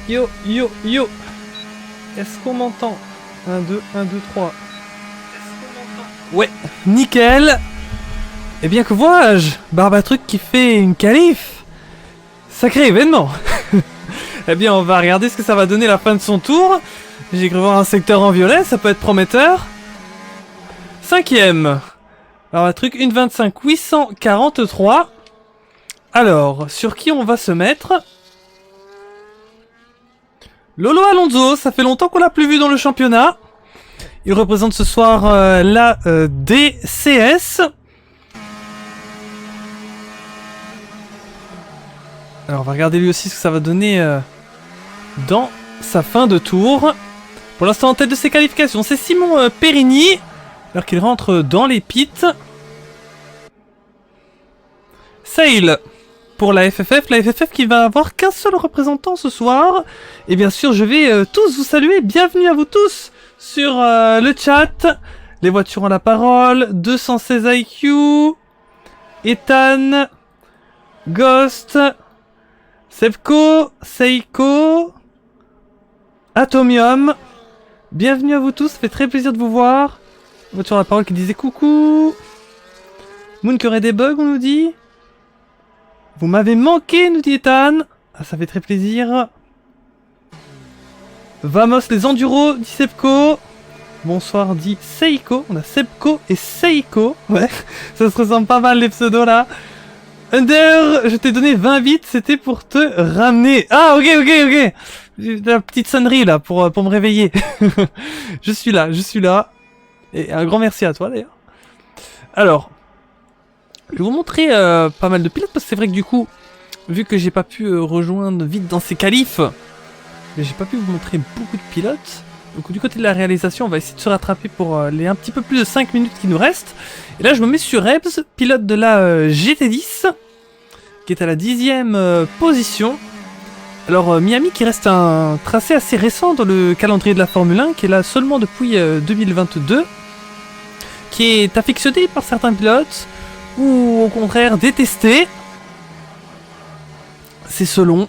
Yo, yo, yo. Est-ce qu'on m'entend? 1, 2, 1, 2, 3. Ouais, nickel. Eh bien que vois-je, Barbatruc qui fait une qualif. Sacré événement. Eh bien on va regarder ce que ça va donner la fin de son tour. J'ai cru voir un secteur en violet, ça peut être prometteur. 5ème. Barbatruc, 1,25, 843. Alors, sur qui on va se mettre? Lolo Alonso, ça fait longtemps qu'on l'a plus vu dans le championnat. Il représente ce soir la DCS. Alors on va regarder lui aussi ce que ça va donner dans sa fin de tour. Pour l'instant en tête de ses qualifications, c'est Simon Périni. Alors qu'il rentre dans les pits. Sail pour la FFF qui va avoir qu'un seul représentant ce soir. Et bien sûr je vais tous vous saluer, bienvenue à vous tous sur le chat. Les voitures ont la parole, 216 IQ, Ethan, Ghost, Sepko, Seiko, Atomium. Bienvenue à vous tous, ça fait très plaisir de vous voir. Voiture à la parole qui disait coucou. Moon qui aurait des bugs, on nous dit. Vous m'avez manqué, nous dit Ethan. Ah, ça fait très plaisir. Vamos les enduros, dit Sepko. Bonsoir, dit Seiko. On a Sepko et Seiko. Ouais, ça se ressemble pas mal les pseudos là. Under, je t'ai donné 20 bits, c'était pour te ramener. Ah, ok. J'ai la petite sonnerie là pour me réveiller. Je suis là. Et un grand merci à toi d'ailleurs. Alors, je vais vous montrer pas mal de pilotes parce que c'est vrai que du coup, vu que j'ai pas pu rejoindre vite dans ces qualifs, mais j'ai pas pu vous montrer beaucoup de pilotes. Donc du côté de la réalisation, on va essayer de se rattraper pour les un petit peu plus de 5 minutes qui nous restent. Et là, je me mets sur Rebs, pilote de la GT10, qui est à la 10ème position. Alors Miami qui reste un tracé assez récent dans le calendrier de la Formule 1, qui est là seulement depuis 2022, qui est affectionné par certains pilotes, ou au contraire détesté. C'est selon.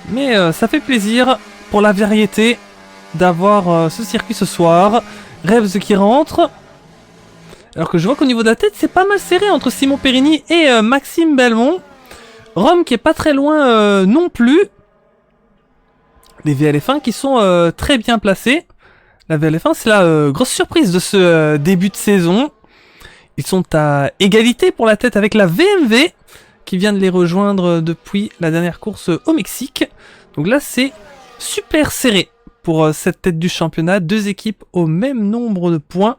Mais ça fait plaisir pour la variété d'avoir ce circuit ce soir. Rebs qui rentre. Alors que je vois qu'au niveau de la tête, c'est pas mal serré entre Simon Périni et Maxime Belmont. Rome qui est pas très loin non plus. Les VLF1 qui sont très bien placés. La VLF1, c'est la grosse surprise de ce début de saison. Ils sont à égalité pour la tête avec la VMV qui vient de les rejoindre depuis la dernière course au Mexique. Donc là, c'est super serré pour cette tête du championnat. Deux équipes au même nombre de points.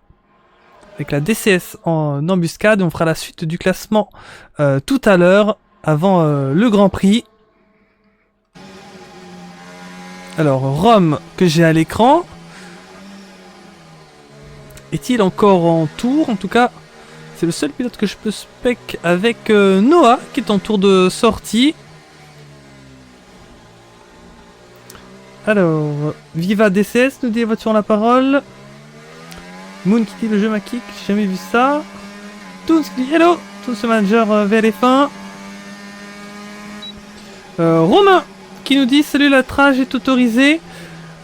Avec la DCS en embuscade. On fera la suite du classement tout à l'heure, avant le Grand Prix. Alors, Rome, que j'ai à l'écran. Est-il encore en tour? En tout cas, c'est le seul pilote que je peux spec avec Noah, qui est en tour de sortie. Alors, Viva DCS nous dit les voitures en la parole. Moon qui dit le jeu m'a kick, j'ai jamais vu ça. Toons qui dit hello, Toons le manager VLF1. Romain qui nous dit salut, la trage est autorisée.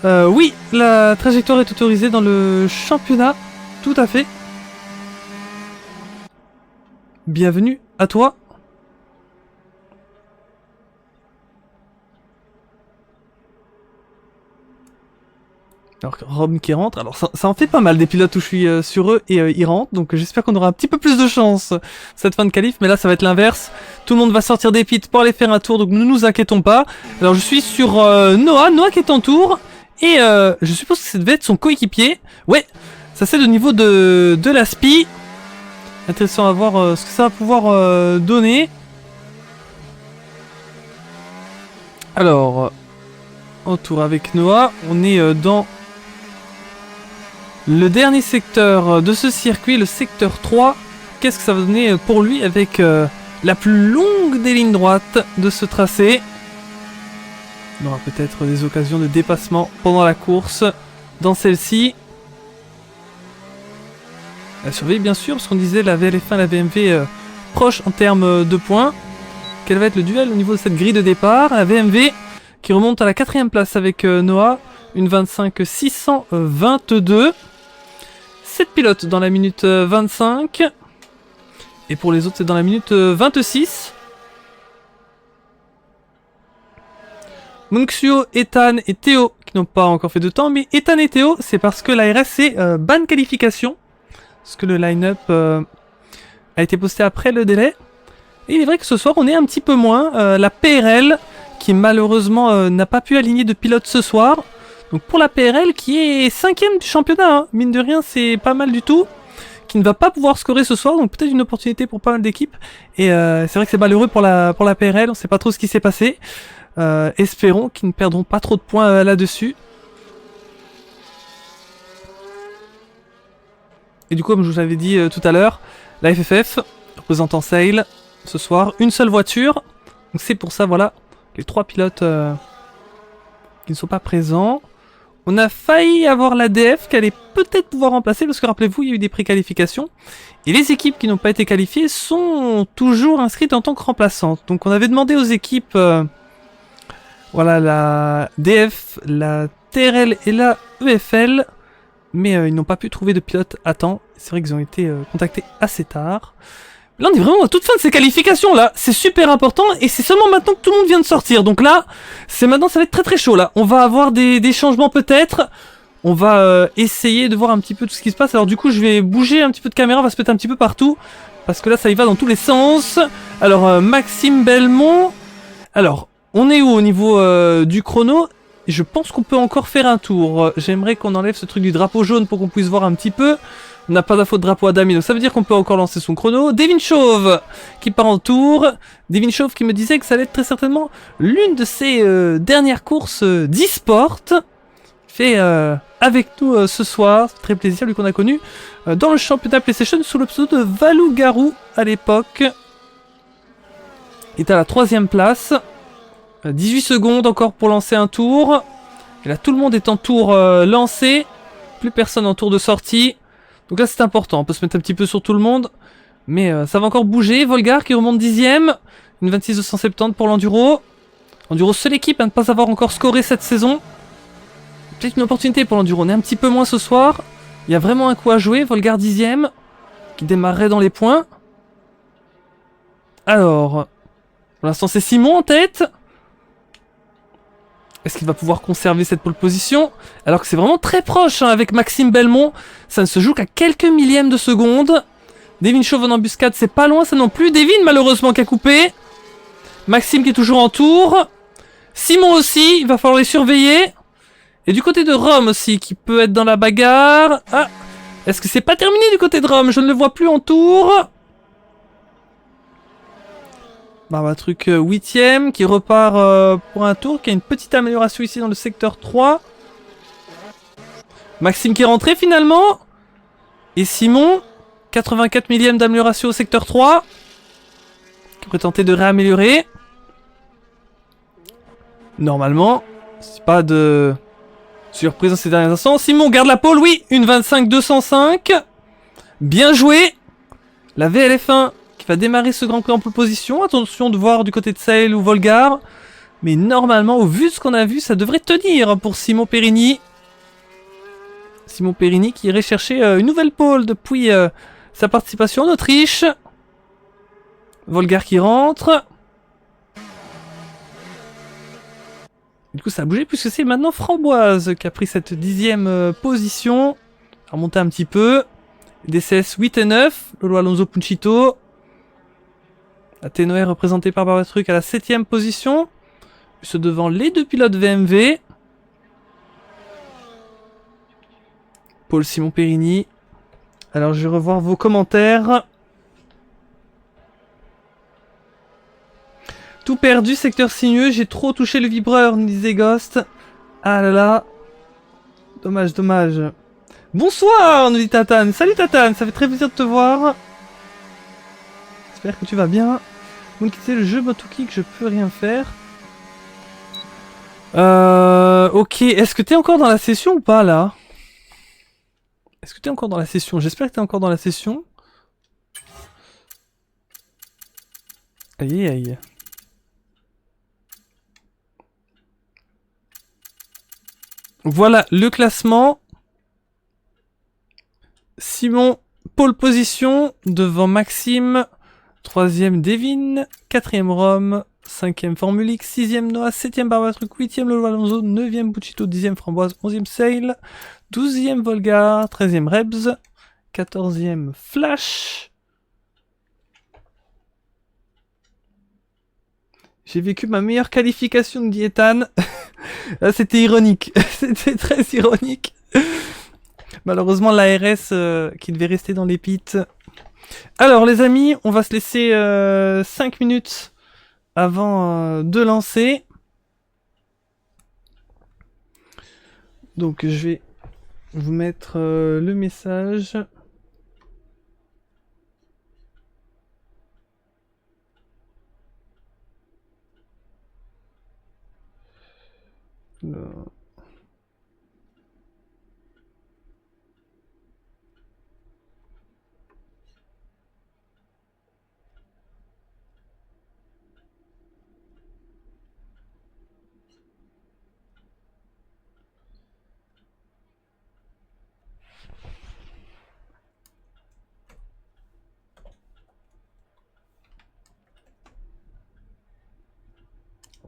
Oui, la trajectoire est autorisée dans le championnat, tout à fait. Bienvenue à toi. Alors Rome qui rentre, alors ça en fait pas mal des pilotes où je suis sur eux et ils rentrent, donc j'espère qu'on aura un petit peu plus de chance cette fin de qualif, mais là ça va être l'inverse. Tout le monde va sortir des pits pour aller faire un tour, donc ne nous inquiétons pas. Alors je suis sur Noah qui est en tour, et je suppose que ça devait être son coéquipier. Ouais, ça c'est au niveau de la SPI. Intéressant à voir ce que ça va pouvoir donner. Alors, en tour avec Noah, on est dans le dernier secteur de ce circuit, le secteur 3. Qu'est-ce que ça va donner pour lui avec la plus longue des lignes droites de ce tracé? On aura peut-être des occasions de dépassement pendant la course dans celle-ci. À surveiller bien sûr, parce qu'on disait la VLF1 et la VMV proches en termes de points. Quel va être le duel au niveau de cette grille de départ? La VMV qui remonte à la 4ème place avec Noah. Une 25 622. 7 pilotes dans la minute 25. Et pour les autres, c'est dans la minute 26. Munxio, Ethan et Théo qui n'ont pas encore fait de temps. Mais Ethan et Théo, c'est parce que l'ARS c'est ban qualification. Parce que le line-up a été posté après le délai. Et il est vrai que ce soir, on est un petit peu moins. La PRL, qui malheureusement n'a pas pu aligner de pilote ce soir. Donc pour la PRL, qui est 5ème du championnat, hein. Mine de rien, c'est pas mal du tout. Qui ne va pas pouvoir scorer ce soir, donc peut-être une opportunité pour pas mal d'équipes. Et c'est vrai que c'est malheureux pour la PRL, on sait pas trop ce qui s'est passé. Espérons qu'ils ne perdront pas trop de points là-dessus. Et du coup, comme je vous l'avais dit tout à l'heure, la FFF, représentant Sale, ce soir, une seule voiture. Donc c'est pour ça, voilà, les 3 pilotes qui ne sont pas présents. On a failli avoir la DF qui allait peut-être pouvoir remplacer, parce que rappelez-vous, il y a eu des préqualifications. Et les équipes qui n'ont pas été qualifiées sont toujours inscrites en tant que remplaçantes. Donc on avait demandé aux équipes, voilà, la DF, la TRL et la EFL, mais ils n'ont pas pu trouver de pilote à temps. C'est vrai qu'ils ont été contactés assez tard. Là on est vraiment à toute fin de ces qualifications là, c'est super important et c'est seulement maintenant que tout le monde vient de sortir. Donc là, c'est maintenant, ça va être très très chaud là. On va avoir des changements peut-être. On va essayer de voir un petit peu tout ce qui se passe. Alors du coup je vais bouger un petit peu de caméra, on va se mettre un petit peu partout. Parce que là ça y va dans tous les sens. Alors Maxime Belmont. Alors, on est où au niveau du chrono? Je pense qu'on peut encore faire un tour. J'aimerais qu'on enlève ce truc du drapeau jaune pour qu'on puisse voir un petit peu. On n'a pas d'info de drapeau à Dami, donc ça veut dire qu'on peut encore lancer son chrono. Devin Chauve qui part en tour. Devin Chauve qui me disait que ça allait être très certainement l'une de ses dernières courses d'e-sport. Fait avec nous ce soir, très plaisir, lui qu'on a connu dans le championnat PlayStation sous le pseudo de Valou Garou à l'époque. Il est à la 3ème place. 18 secondes encore pour lancer un tour. Et là tout le monde est en tour lancé. Plus personne en tour de sortie. Donc là c'est important, on peut se mettre un petit peu sur tout le monde. Mais ça va encore bouger. Volgar qui remonte 10ème. Une 26 270 pour l'Enduro. Enduro, seule équipe à ne pas avoir encore scoré cette saison. Peut-être une opportunité pour l'Enduro. On est un petit peu moins ce soir. Il y a vraiment un coup à jouer. Volgar 10ème. Qui démarrerait dans les points. Alors, pour l'instant c'est Simon en tête. Est-ce qu'il va pouvoir conserver cette pole position? Alors que c'est vraiment très proche hein, avec Maxime Belmont. Ça ne se joue qu'à quelques millièmes de seconde. Devin Chauve en embuscade, c'est pas loin ça non plus. Devin malheureusement qui a coupé. Maxime qui est toujours en tour. Simon aussi, il va falloir les surveiller. Et du côté de Rome aussi, qui peut être dans la bagarre. Ah, est-ce que c'est pas terminé du côté de Rome? Je ne le vois plus en tour. Bah, truc 8ème qui repart pour un tour, qui a une petite amélioration ici dans le secteur 3. Maxime qui est rentré finalement. Et Simon, 84 millième d'amélioration au secteur 3. Qui pourrait tenter de réaméliorer. Normalement, c'est pas de surprise dans ces derniers instants. Simon garde la pole, oui, une 25-205. Bien joué. La VLF1 qui va démarrer ce Grand Prix en pole position. Attention de voir du côté de Sale ou Volgar. Mais normalement, au vu de ce qu'on a vu, ça devrait tenir pour Simon Perini. Simon Perini qui irait chercher une nouvelle pole depuis sa participation en Autriche. Volgar qui rentre. Du coup, ça a bougé puisque c'est maintenant Framboise qui a pris cette 10ème position. A remonté un petit peu. DCS 8 et 9. Lolo Alonso Punchito. Athénoé représenté par Barbatruc à la 7ème position. Juste devant les deux pilotes VMV. Paul Simon Perini. Alors je vais revoir vos commentaires. Tout perdu, secteur sinueux, j'ai trop touché le vibreur, nous disait Ghost. Ah là là. Dommage, dommage. Bonsoir, nous dit Tatane. Salut Tatane, ça fait très plaisir de te voir. J'espère que tu vas bien. Vous me quittez le jeu Motoki que je peux rien faire. Ok, est-ce que t'es encore dans la session ou pas là? Est-ce que t'es encore dans la session? J'espère que t'es encore dans la session. Aïe aïe. Voilà le classement. Simon, pole position devant Maxime. 3ème Devin. 4ème Rome. 5ème Formulix. 6ème Noah. 7ème Barbatruc. 8ème Lolo Alonso. 9ème Buchito. 10ème Framboise. 11ème Sail. 12ème Volgar. 13ème Rebs. 14ème Flash. J'ai vécu ma meilleure qualification de Diétane. C'était ironique. C'était très ironique. Malheureusement, l'ARS qui devait rester dans les pits. Alors, les amis, on va se laisser 5 minutes avant de lancer. Donc, je vais vous mettre le message.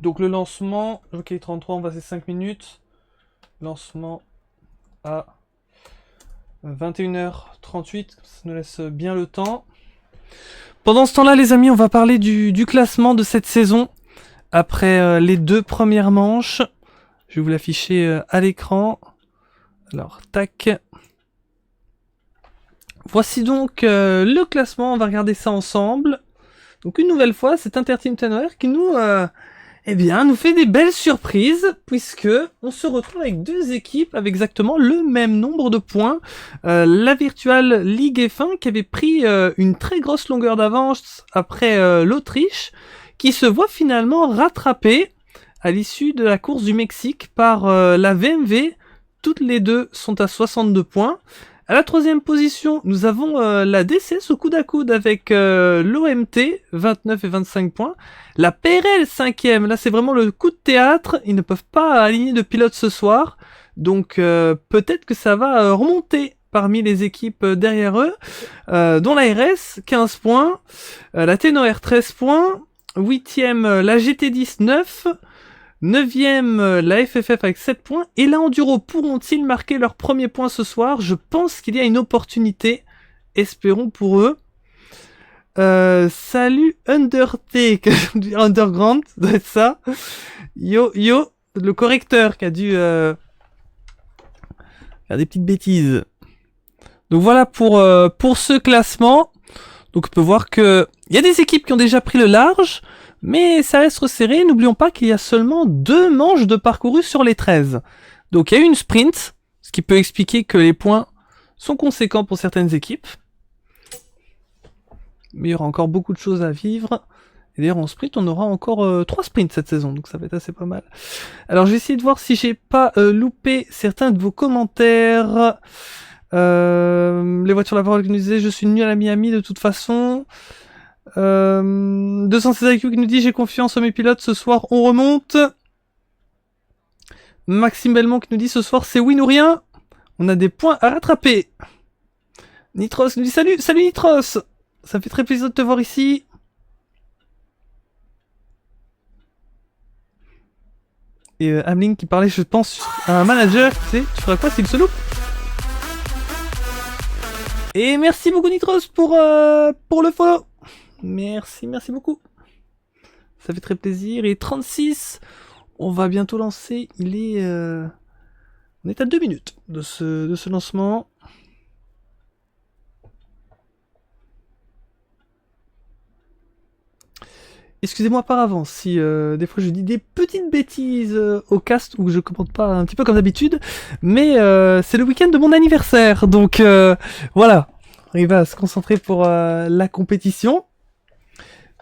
Donc le lancement, ok 33, on va passer 5 minutes. Lancement à 21h38, ça nous laisse bien le temps. Pendant ce temps-là, les amis, on va parler du classement de cette saison. Après les 2 premières manches. Je vais vous l'afficher à l'écran. Alors, tac. Voici donc le classement, on va regarder ça ensemble. Donc une nouvelle fois, c'est Interteam Tanware qui nous... nous fait des belles surprises, puisque on se retrouve avec 2 équipes avec exactement le même nombre de points. La Virtual League F1 qui avait pris une très grosse longueur d'avance après l'Autriche, qui se voit finalement rattrapée à l'issue de la course du Mexique par la VMV. Toutes les deux sont à 62 points. À la 3ème position, nous avons la DCS au coude à coude avec l'OMT, 29 et 25 points. La PRL 5ème, là c'est vraiment le coup de théâtre, ils ne peuvent pas aligner de pilote ce soir, donc peut-être que ça va remonter parmi les équipes derrière eux, dont la RS 15 points, la Tenor 13 points, 8ème la GT10 9, 9ème la FFF avec 7 points, et la Enduro pourront-ils marquer leur premier point ce soir? Je pense qu'il y a une opportunité, espérons pour eux. Salut Undertake, Underground, ça doit être ça. Yo, le correcteur qui a dû faire des petites bêtises. Donc voilà pour ce classement. Donc on peut voir que il y a des équipes qui ont déjà pris le large, mais ça reste resserré. N'oublions pas qu'il y a seulement 2 manches de parcouru sur les 13. Donc il y a eu une sprint, ce qui peut expliquer que les points sont conséquents pour certaines équipes. Mais il y aura encore beaucoup de choses à vivre. Et d'ailleurs en sprint, on aura encore 3 sprints cette saison, donc ça va être assez pas mal. Alors je vais essayer de voir si j'ai pas loupé certains de vos commentaires. Les voitures lavoir organisées, je suis nul à Miami de toute façon. 216 IQ qui nous dit j'ai confiance en mes pilotes, ce soir on remonte. Maxime Belmont qui nous dit ce soir c'est win ou rien. On a des points à rattraper. Nitros nous dit salut Nitros. Ça me fait très plaisir de te voir ici. Et Ameline qui parlait, je pense, à un manager, tu sais, tu feras quoi s'il se loupe? Et merci beaucoup Nitros pour le follow. Merci beaucoup. Ça fait très plaisir. Et 36, on va bientôt lancer. On est à 2 minutes de ce lancement. Excusez-moi par avance si des fois je dis des petites bêtises au cast ou que je commente pas un petit peu comme d'habitude, mais c'est le week-end de mon anniversaire, donc voilà, on va se concentrer pour la compétition.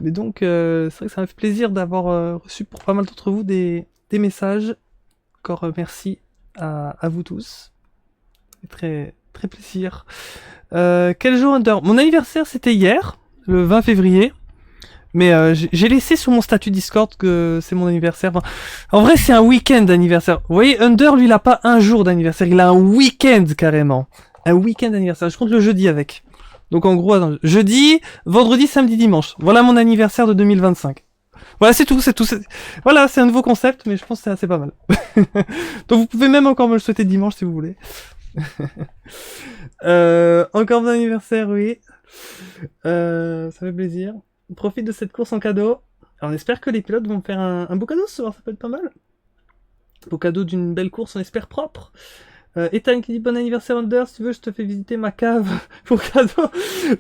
Mais donc c'est vrai que ça m'a fait plaisir d'avoir reçu pour pas mal d'entre vous des messages. Encore merci à vous tous. C'est très très plaisir. Quel jour Under? Mon anniversaire c'était hier, le 20 février. Mais j'ai laissé sur mon statut Discord que c'est mon anniversaire. Enfin, en vrai, c'est un week-end d'anniversaire. Vous voyez, Under, lui, il a pas un jour d'anniversaire. Il a un week-end, carrément. Un week-end d'anniversaire. Je compte le jeudi avec. Donc, en gros, attends, jeudi, vendredi, samedi, dimanche. Voilà mon anniversaire de 2025. Voilà, c'est tout. Voilà, c'est un nouveau concept, mais je pense que c'est assez pas mal. Donc, vous pouvez même encore me le souhaiter dimanche, si vous voulez. Encore bon anniversaire, oui. Ça fait plaisir. On profite de cette course en cadeau. Alors on espère que les pilotes vont me faire un beau cadeau ce soir, ça peut être pas mal. Beau cadeau d'une belle course, on espère propre. Ethan qui dit bon anniversaire Under, si tu veux je te fais visiter ma cave pour cadeau.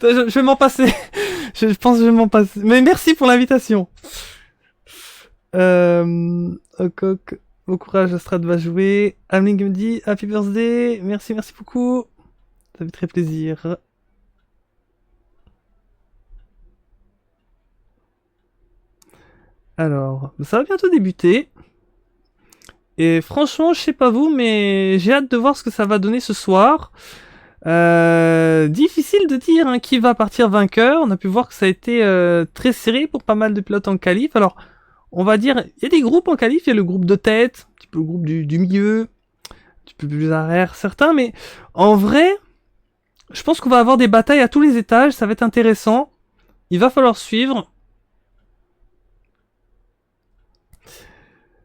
Je vais m'en passer. Je pense que je vais m'en passer. Mais merci pour l'invitation. Ok. Bon courage, Astrad va jouer. Amling me dit happy birthday. Merci beaucoup. Ça fait très plaisir. Alors, ça va bientôt débuter. Et franchement, je sais pas vous, mais j'ai hâte de voir ce que ça va donner ce soir. Difficile de dire hein, qui va partir vainqueur. On a pu voir que ça a été très serré pour pas mal de pilotes en qualif. Alors, on va dire, il y a des groupes en qualif. Il y a le groupe de tête, un petit peu le groupe du milieu, un petit peu plus arrière certains. Mais en vrai, je pense qu'on va avoir des batailles à tous les étages. Ça va être intéressant. Il va falloir suivre.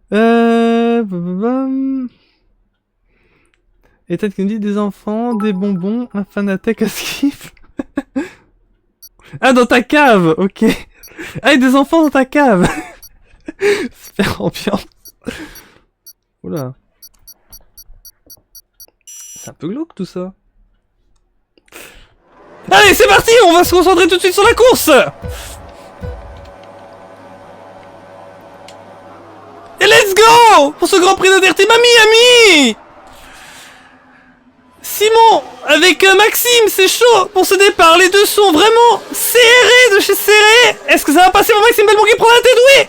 Et peut-être qu'il nous dit des enfants, des bonbons, un fanatec à skip. Ah, dans ta cave, ok. Ah, et des enfants dans ta cave. Super ambiance. Oula. C'est un peu glauque tout ça. Allez, c'est parti, on va se concentrer tout de suite sur la course. Et let's go pour ce Grand Prix de DRT Miami. Simon avec Maxime, c'est chaud pour ce départ. Les deux sont vraiment serrés de chez serrés. Est-ce que ça va passer pour Maxime Belmont qui prend la tête? Oui.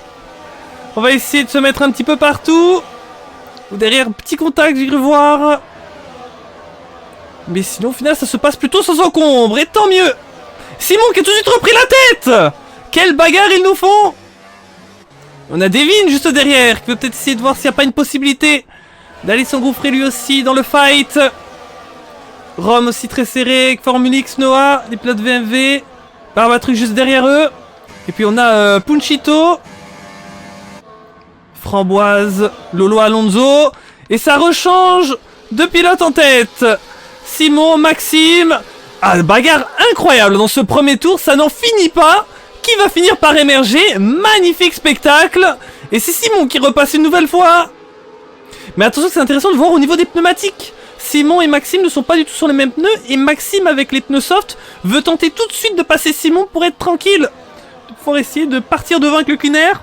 On va essayer de se mettre un petit peu partout. Ou derrière, petit contact, j'ai cru voir. Mais sinon, au final, ça se passe plutôt sans encombre. Et tant mieux. Simon qui a tout de suite repris la tête. Quelle bagarre ils nous font. On a Devin juste derrière, qui peut peut-être essayer de voir s'il n'y a pas une possibilité d'aller s'engouffrer lui aussi dans le fight. Rome aussi très serré, Formule X, Noah, les pilotes VMV, Barbatruc juste derrière eux. Et puis on a Punchito, Framboise, Lolo Alonso. Et ça rechange de pilotes en tête. Simon, Maxime. Ah, bagarre incroyable dans ce premier tour, ça n'en finit pas. Qui va finir par émerger? Magnifique spectacle. Et c'est Simon qui repasse une nouvelle fois. Mais attention, c'est intéressant de voir au niveau des pneumatiques. Simon et Maxime ne sont pas du tout sur les mêmes pneus. Et Maxime, avec les pneus soft, veut tenter tout de suite de passer Simon pour être tranquille. Pour essayer de partir devant avec le clean air.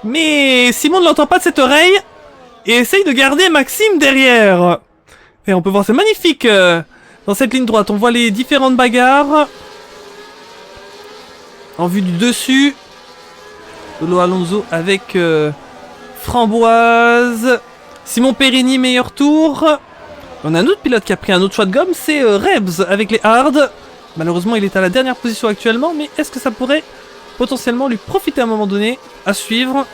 Mais Simon ne l'entend pas de cette oreille. Et essaye de garder Maxime derrière. Et on peut voir, c'est magnifique. Dans cette ligne droite, on voit les différentes bagarres. En vue du dessus. Lolo Alonso avec Framboise. Simon Périni, meilleur tour. On a un autre pilote qui a pris un autre choix de gomme, c'est Rebs avec les Hard. Malheureusement, il est à la dernière position actuellement, mais est-ce que ça pourrait potentiellement lui profiter à un moment donné? À suivre.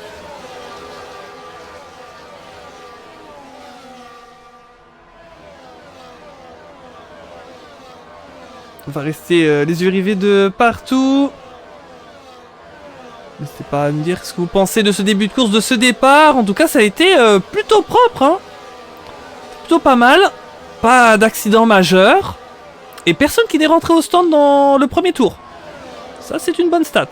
On va rester les yeux rivés de partout. N'hésitez pas à me dire ce que vous pensez de ce début de course, de ce départ. En tout cas, ça a été plutôt propre. Hein. Plutôt pas mal. Pas d'accident majeur. Et personne qui n'est rentré au stand dans le premier tour. Ça, c'est une bonne stat.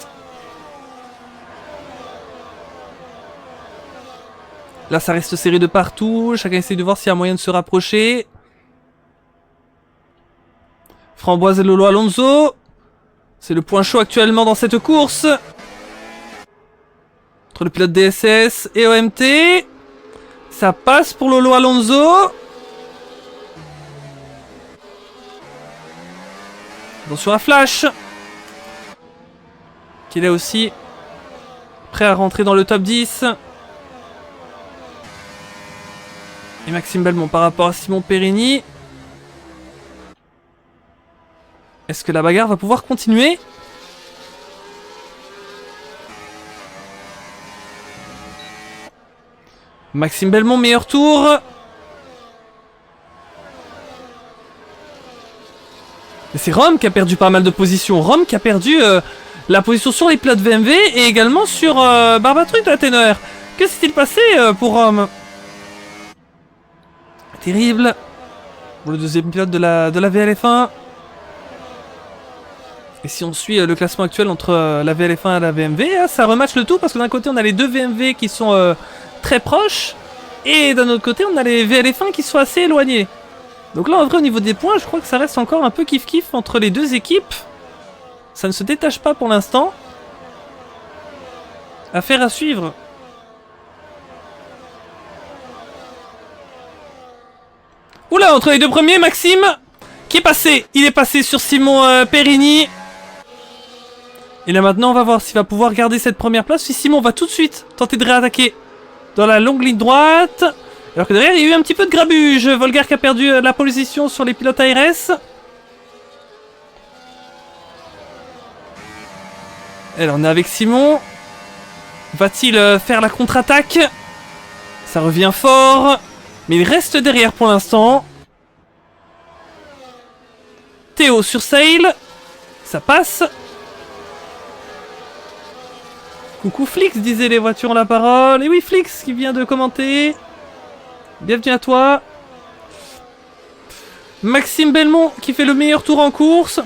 Là, ça reste serré de partout. Chacun essaie de voir s'il y a moyen de se rapprocher. Framboise et Lolo Alonso. C'est le point chaud actuellement dans cette course. Entre le pilote DSS et OMT. Ça passe pour Lolo Alonso. Attention à Flash. Qui est là aussi. Prêt à rentrer dans le top 10. Et Maxime Belmont par rapport à Simon Périni. Est-ce que la bagarre va pouvoir continuer? Maxime Belmont, meilleur tour. Et c'est Rome qui a perdu pas mal de positions. Rome qui a perdu la position sur les pilotes VMV et également sur Barbatruc de la TNR. Que s'est-il passé pour Rome? Terrible. Pour le deuxième pilote de la VLF1. Et si on suit le classement actuel entre la VLF1 et la VMV, ça rematche le tout parce que d'un côté on a les deux VMV qui sont très proches et d'un autre côté on a les VLF1 qui sont assez éloignés. Donc là en vrai au niveau des points je crois que ça reste encore un peu kiff-kiff entre les deux équipes. Ça ne se détache pas pour l'instant. Affaire à suivre. Oula, entre les deux premiers, Maxime qui est passé. Il est passé sur Simon Perini. Et là maintenant on va voir s'il va pouvoir garder cette première place. Si Simon va tout de suite tenter de réattaquer dans la longue ligne droite. Alors que derrière il y a eu un petit peu de grabuge. Volgar qui a perdu la position sur les pilotes ARS. Alors on est avec Simon. Va-t-il faire la contre-attaque? Ça revient fort. Mais il reste derrière pour l'instant. Théo sur Sail. Ça passe. Coucou Flix, disaient les voitures ont la parole. Et oui, Flix qui vient de commenter. Bienvenue à toi. Maxime Belmont qui fait le meilleur tour en course.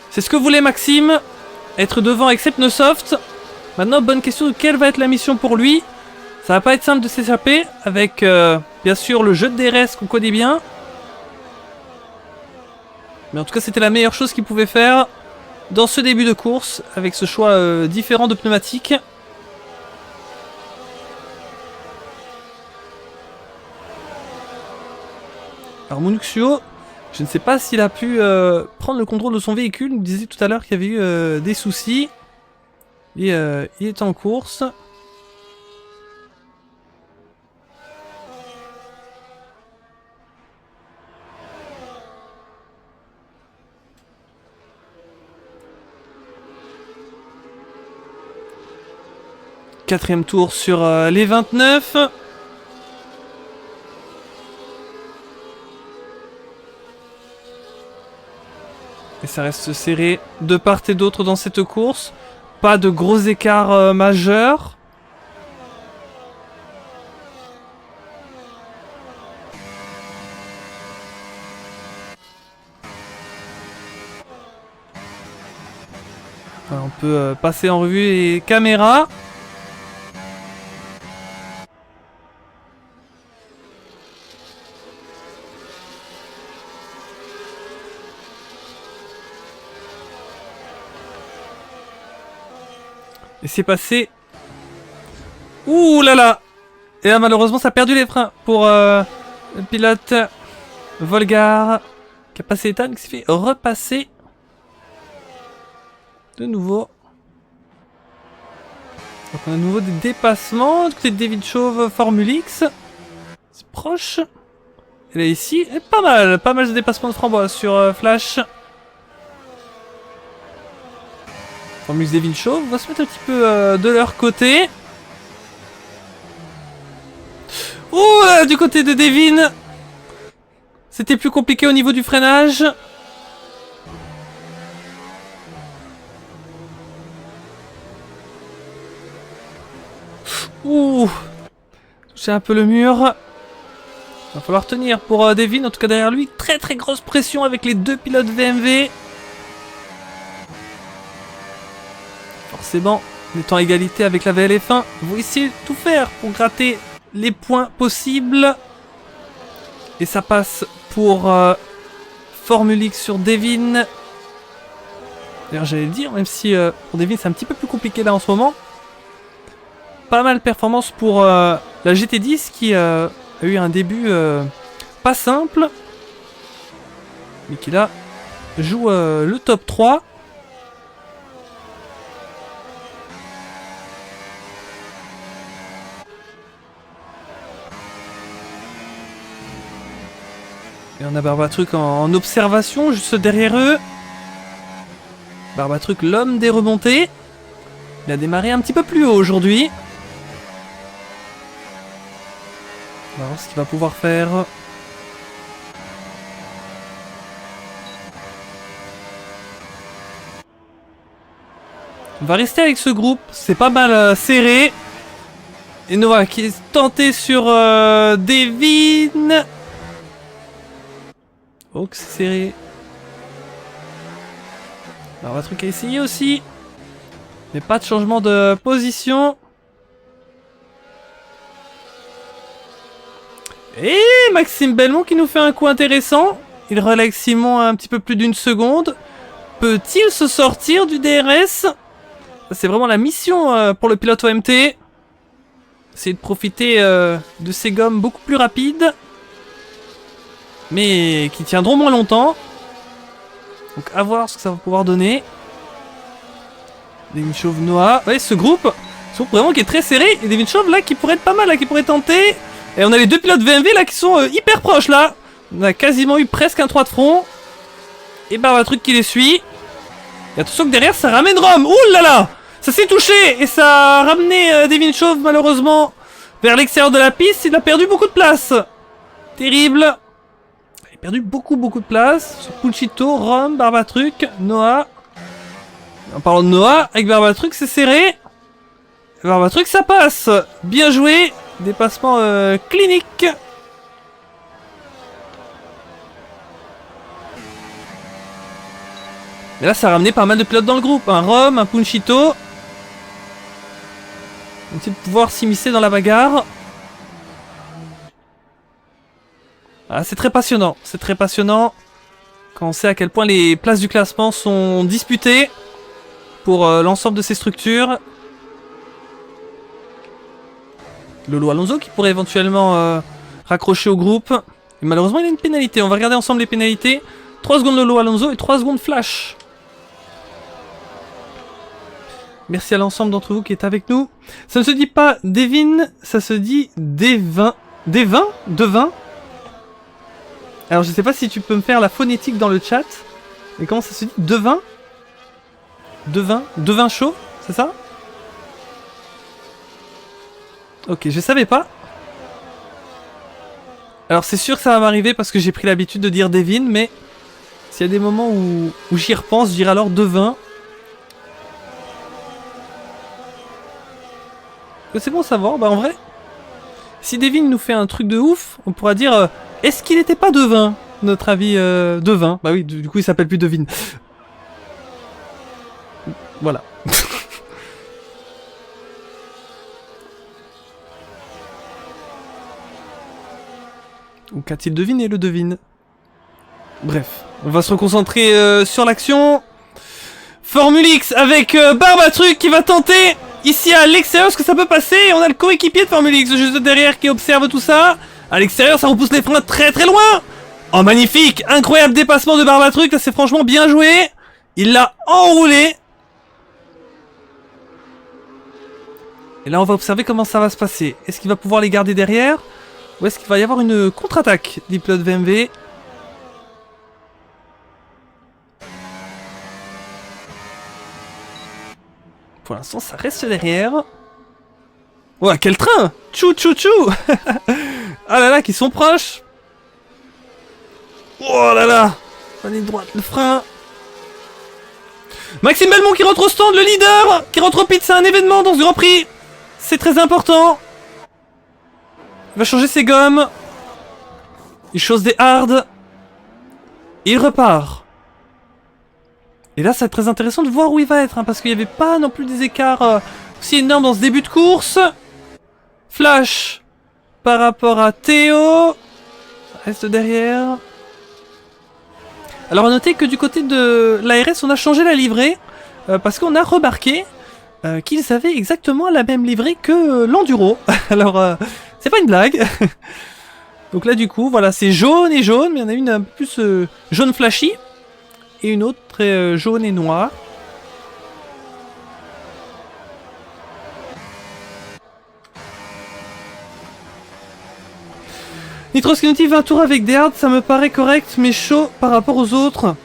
C'est ce que voulait Maxime. Être devant avec Sepnosoft. Maintenant, bonne question, quelle va être la mission pour lui? Ça va pas être simple de s'échapper avec, bien sûr, le jeu de DRS qu'on connaît bien. Mais en tout cas, c'était la meilleure chose qu'il pouvait faire dans ce début de course, avec ce choix différent de pneumatiques. Alors Monuxio, je ne sais pas s'il a pu prendre le contrôle de son véhicule. Il nous disait tout à l'heure qu'il y avait eu des soucis. Et il est en course. Quatrième tour sur les 29. Et ça reste serré de part et d'autre dans cette course. Pas de gros écarts majeurs. Alors, on peut passer en revue les caméras. Et c'est passé. Ouh là là. Et là malheureusement ça a perdu les freins pour le pilote Volgar qui a passé Ethan, qui s'est fait repasser de nouveau. Donc on a de nouveau des dépassements du côté de David Chauve, Formule X. C'est proche. Et là ici, et pas mal de dépassements de framboise sur Flash. Formule X David Chauve va se mettre un petit peu de leur côté. Oh, du côté de Devin, c'était plus compliqué au niveau du freinage. Ouh, touché un peu le mur. Va falloir tenir pour Devin, en tout cas derrière lui. Très grosse pression avec les deux pilotes VMV. Forcément, en étant à égalité avec la VLF1, vont essayer de tout faire pour gratter les points possibles. Et ça passe pour Formule X sur Devin. D'ailleurs, j'allais le dire, même si pour Devin c'est un petit peu plus compliqué là en ce moment. Pas mal de performance pour la GT10 qui a eu un début pas simple. Mais qui là joue le top 3. Et on a Barbatruc en observation, juste derrière eux. Barbatruc, l'homme des remontées. Il a démarré un petit peu plus haut aujourd'hui. On va voir ce qu'il va pouvoir faire. On va rester avec ce groupe, c'est pas mal serré. Et Noah qui est tenté sur Devin. Oh que c'est serré. Alors un truc à essayer aussi. Mais pas de changement de position. Et Maxime Belmont qui nous fait un coup intéressant. Il relègue Simon à un petit peu plus d'une seconde. Peut-il se sortir du DRS? C'est vraiment la mission pour le pilote OMT. C'est de profiter de ces gommes beaucoup plus rapides. Mais qui tiendront moins longtemps. Donc à voir ce que ça va pouvoir donner. Devin Chauve, Noah. Ouais, ce groupe vraiment qui est très serré. Et Devin Chauve là qui pourrait être pas mal, là, qui pourrait tenter. Et on a les deux pilotes VMV là qui sont hyper proches là. On a quasiment eu presque un 3 de front. Et bah un truc qui les suit. Et attention que derrière ça ramène Rome. Ouh là là. Ça s'est touché. Et ça a ramené Devin Chauve malheureusement vers l'extérieur de la piste. Il a perdu beaucoup de place. Terrible. Il a perdu beaucoup de place. Sur Pulchito, Rome, Barbatruc, Noah. En parlant de Noah, avec Barbatruc c'est serré. Barbatruc ça passe. Bien joué. Dépassement clinique. Et là, ça a ramené pas mal de pilotes dans le groupe. Un Rome, un Punchito. On essaie de pouvoir s'immiscer dans la bagarre. Ah, c'est très passionnant. C'est très passionnant. Quand on sait à quel point les places du classement sont disputées pour l'ensemble de ces structures. Lolo Alonso qui pourrait éventuellement raccrocher au groupe. Et malheureusement, il a une pénalité. On va regarder ensemble les pénalités. 3 secondes Lolo Alonso et 3 secondes Flash. Merci à l'ensemble d'entre vous qui est avec nous. Ça ne se dit pas Devin, ça se dit Devin. Devin? Devin? Alors je sais pas si tu peux me faire la phonétique dans le chat. Mais comment ça se dit? Devin? Devin? Devin chaud? C'est ça? Ok, je savais pas. Alors c'est sûr que ça va m'arriver parce que j'ai pris l'habitude de dire Devin, mais s'il y a des moments où j'y repense, je dirais alors Devin. C'est bon à savoir, bah en vrai, si Devin nous fait un truc de ouf, on pourra dire est-ce qu'il n'était pas Devin, notre avis Devin. Bah oui, du coup il s'appelle plus Devin. Voilà. Ou qu'a-t-il deviné le devine? Bref, on va se reconcentrer sur l'action. Formule X avec Barbatruc qui va tenter ici à l'extérieur ce que ça peut passer. Et on a le coéquipier de Formule X juste derrière qui observe tout ça. À l'extérieur, ça repousse les freins très loin. Oh magnifique, incroyable dépassement de Barbatruc, là c'est franchement bien joué. Il l'a enroulé. Et là on va observer comment ça va se passer. Est-ce qu'il va pouvoir les garder derrière? Ou est-ce qu'il va y avoir une contre-attaque des pilotes VMV? Pour l'instant, ça reste derrière. Oh, quel train! Tchou tchou tchou! Ah là là, qui sont proches! Oh là là! La ligne droite, le frein. Maxime Belmont qui rentre au stand, le leader! Qui rentre au pit, c'est un événement dans ce Grand Prix! C'est très important! Il va changer ses gommes. Il chose des hards. Et il repart. Et là, ça va être très intéressant de voir où il va être. Hein, parce qu'il n'y avait pas non plus des écarts aussi énormes dans ce début de course. Flash par rapport à Théo. Reste derrière. Alors, à noter que du côté de l'ARS, on a changé la livrée. Parce qu'on a remarqué qu'ils avaient exactement la même livrée que l'Enduro. Alors... c'est pas une blague. Donc là du coup, voilà, c'est jaune et jaune, mais il y en a une un peu plus jaune flashy. Et une autre très jaune et noire. Nitro Skinity 20 tours avec des hards, ça me paraît correct, mais chaud par rapport aux autres.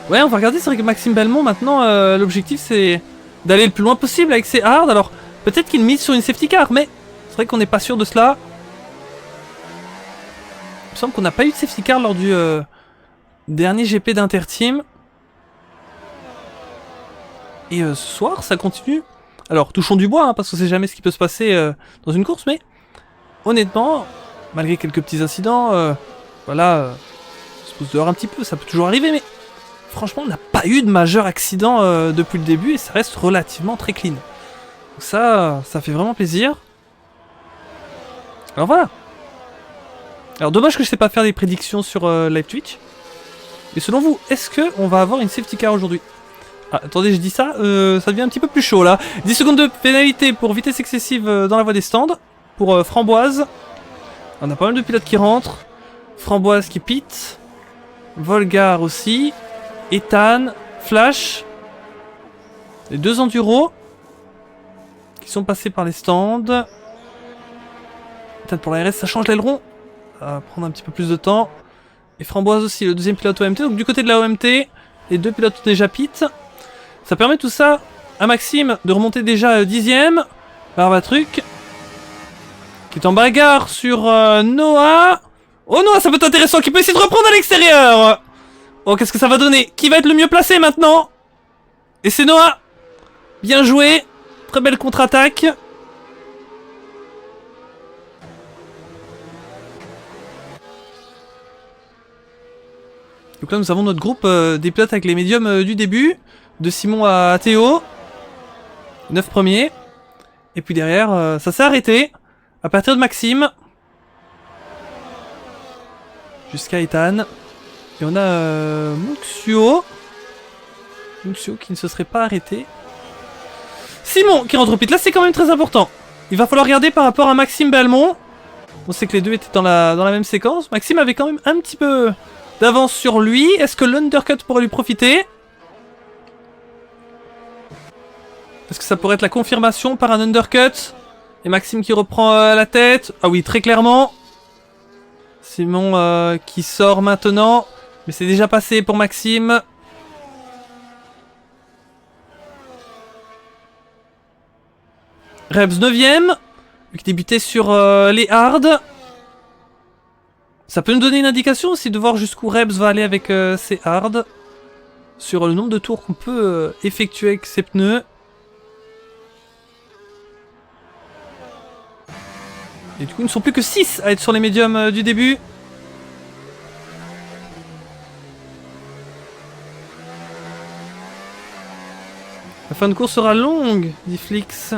Ouais, on va regarder, c'est vrai que Maxime Belmont, maintenant, l'objectif c'est d'aller le plus loin possible avec ses hards. Alors, peut-être qu'il mise sur une safety car, mais C'est vrai qu'on n'est pas sûr de cela. Il me semble qu'on n'a pas eu de safety car lors du dernier GP d'Interteam. Et ce soir, ça continue. Alors, touchons du bois, hein, parce qu'on sait jamais ce qui peut se passer dans une course, mais honnêtement, malgré quelques petits incidents, voilà, on se pose dehors un petit peu, ça peut toujours arriver, mais franchement, on n'a pas eu de majeur accident depuis le début, et ça reste relativement très clean. Donc ça fait vraiment plaisir. Alors voilà. Alors dommage que je sais pas faire des prédictions sur live Twitch. Mais selon vous, est-ce qu'on va avoir une safety car aujourd'hui? Ah, attendez, je dis ça, ça devient un petit peu plus chaud là. 10 secondes de pénalité pour vitesse excessive dans la voie des stands. Pour Framboise. On a pas mal de pilotes qui rentrent. Framboise qui pite. Volgar aussi. Ethan. Flash. Les deux enduros. Qui sont passés par les stands. Peut-être pour la RS, ça change l'aileron. Ça va prendre un petit peu plus de temps. Et Framboise aussi, le deuxième pilote OMT. Donc du côté de la OMT, les deux pilotes déjà pit. Ça permet tout ça à Maxime de remonter déjà 10ème. Barbatruc. Qui est en bagarre sur Noah. Oh Noah, ça peut être intéressant, qui peut essayer de reprendre à l'extérieur. Oh, qu'est-ce que ça va donner? Qui va être le mieux placé maintenant? Et c'est Noah. Bien joué. Très belle contre-attaque. Donc là nous avons notre groupe des pilotes avec les médiums du début. De Simon à Théo. 9 premiers. Et puis derrière ça s'est arrêté. À partir de Maxime. Jusqu'à Ethan. Et on a Muxio. Muxio qui ne se serait pas arrêté. Simon qui rentre au pit. Là c'est quand même très important. Il va falloir regarder par rapport à Maxime Belmont. On sait que les deux étaient dans la même séquence. Maxime avait quand même un petit peu d'avance sur lui. Est-ce que l'undercut pourrait lui profiter? Est-ce que ça pourrait être la confirmation par un undercut? Et Maxime qui reprend la tête. Ah oui, très clairement. Simon qui sort maintenant. Mais c'est déjà passé pour Maxime. Rebs 9ème. Qui débutait sur les hards. Ça peut nous donner une indication aussi de voir jusqu'où Rebs va aller avec ses hards. Sur le nombre de tours qu'on peut effectuer avec ses pneus. Et du coup, ils ne sont plus que 6 à être sur les médiums du début. La fin de course sera longue, dit Flix.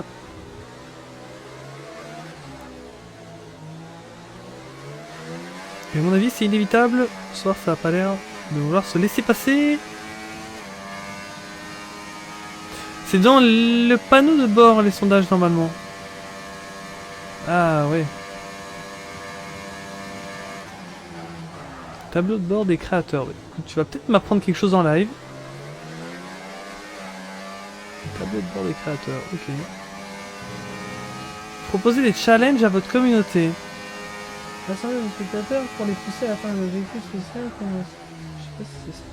Et à mon avis, c'est inévitable. Ce soir, ça n'a pas l'air de vouloir se laisser passer. C'est dans le panneau de bord, les sondages, normalement. Ah, ouais. Tableau de bord des créateurs. Ouais. Tu vas peut-être m'apprendre quelque chose en live. Tableau de bord des créateurs, ok. Proposez des challenges à votre communauté. Rassembler vos spectateurs pour les pousser à la fin de véhicule spécial. Je sais pas si c'est ça.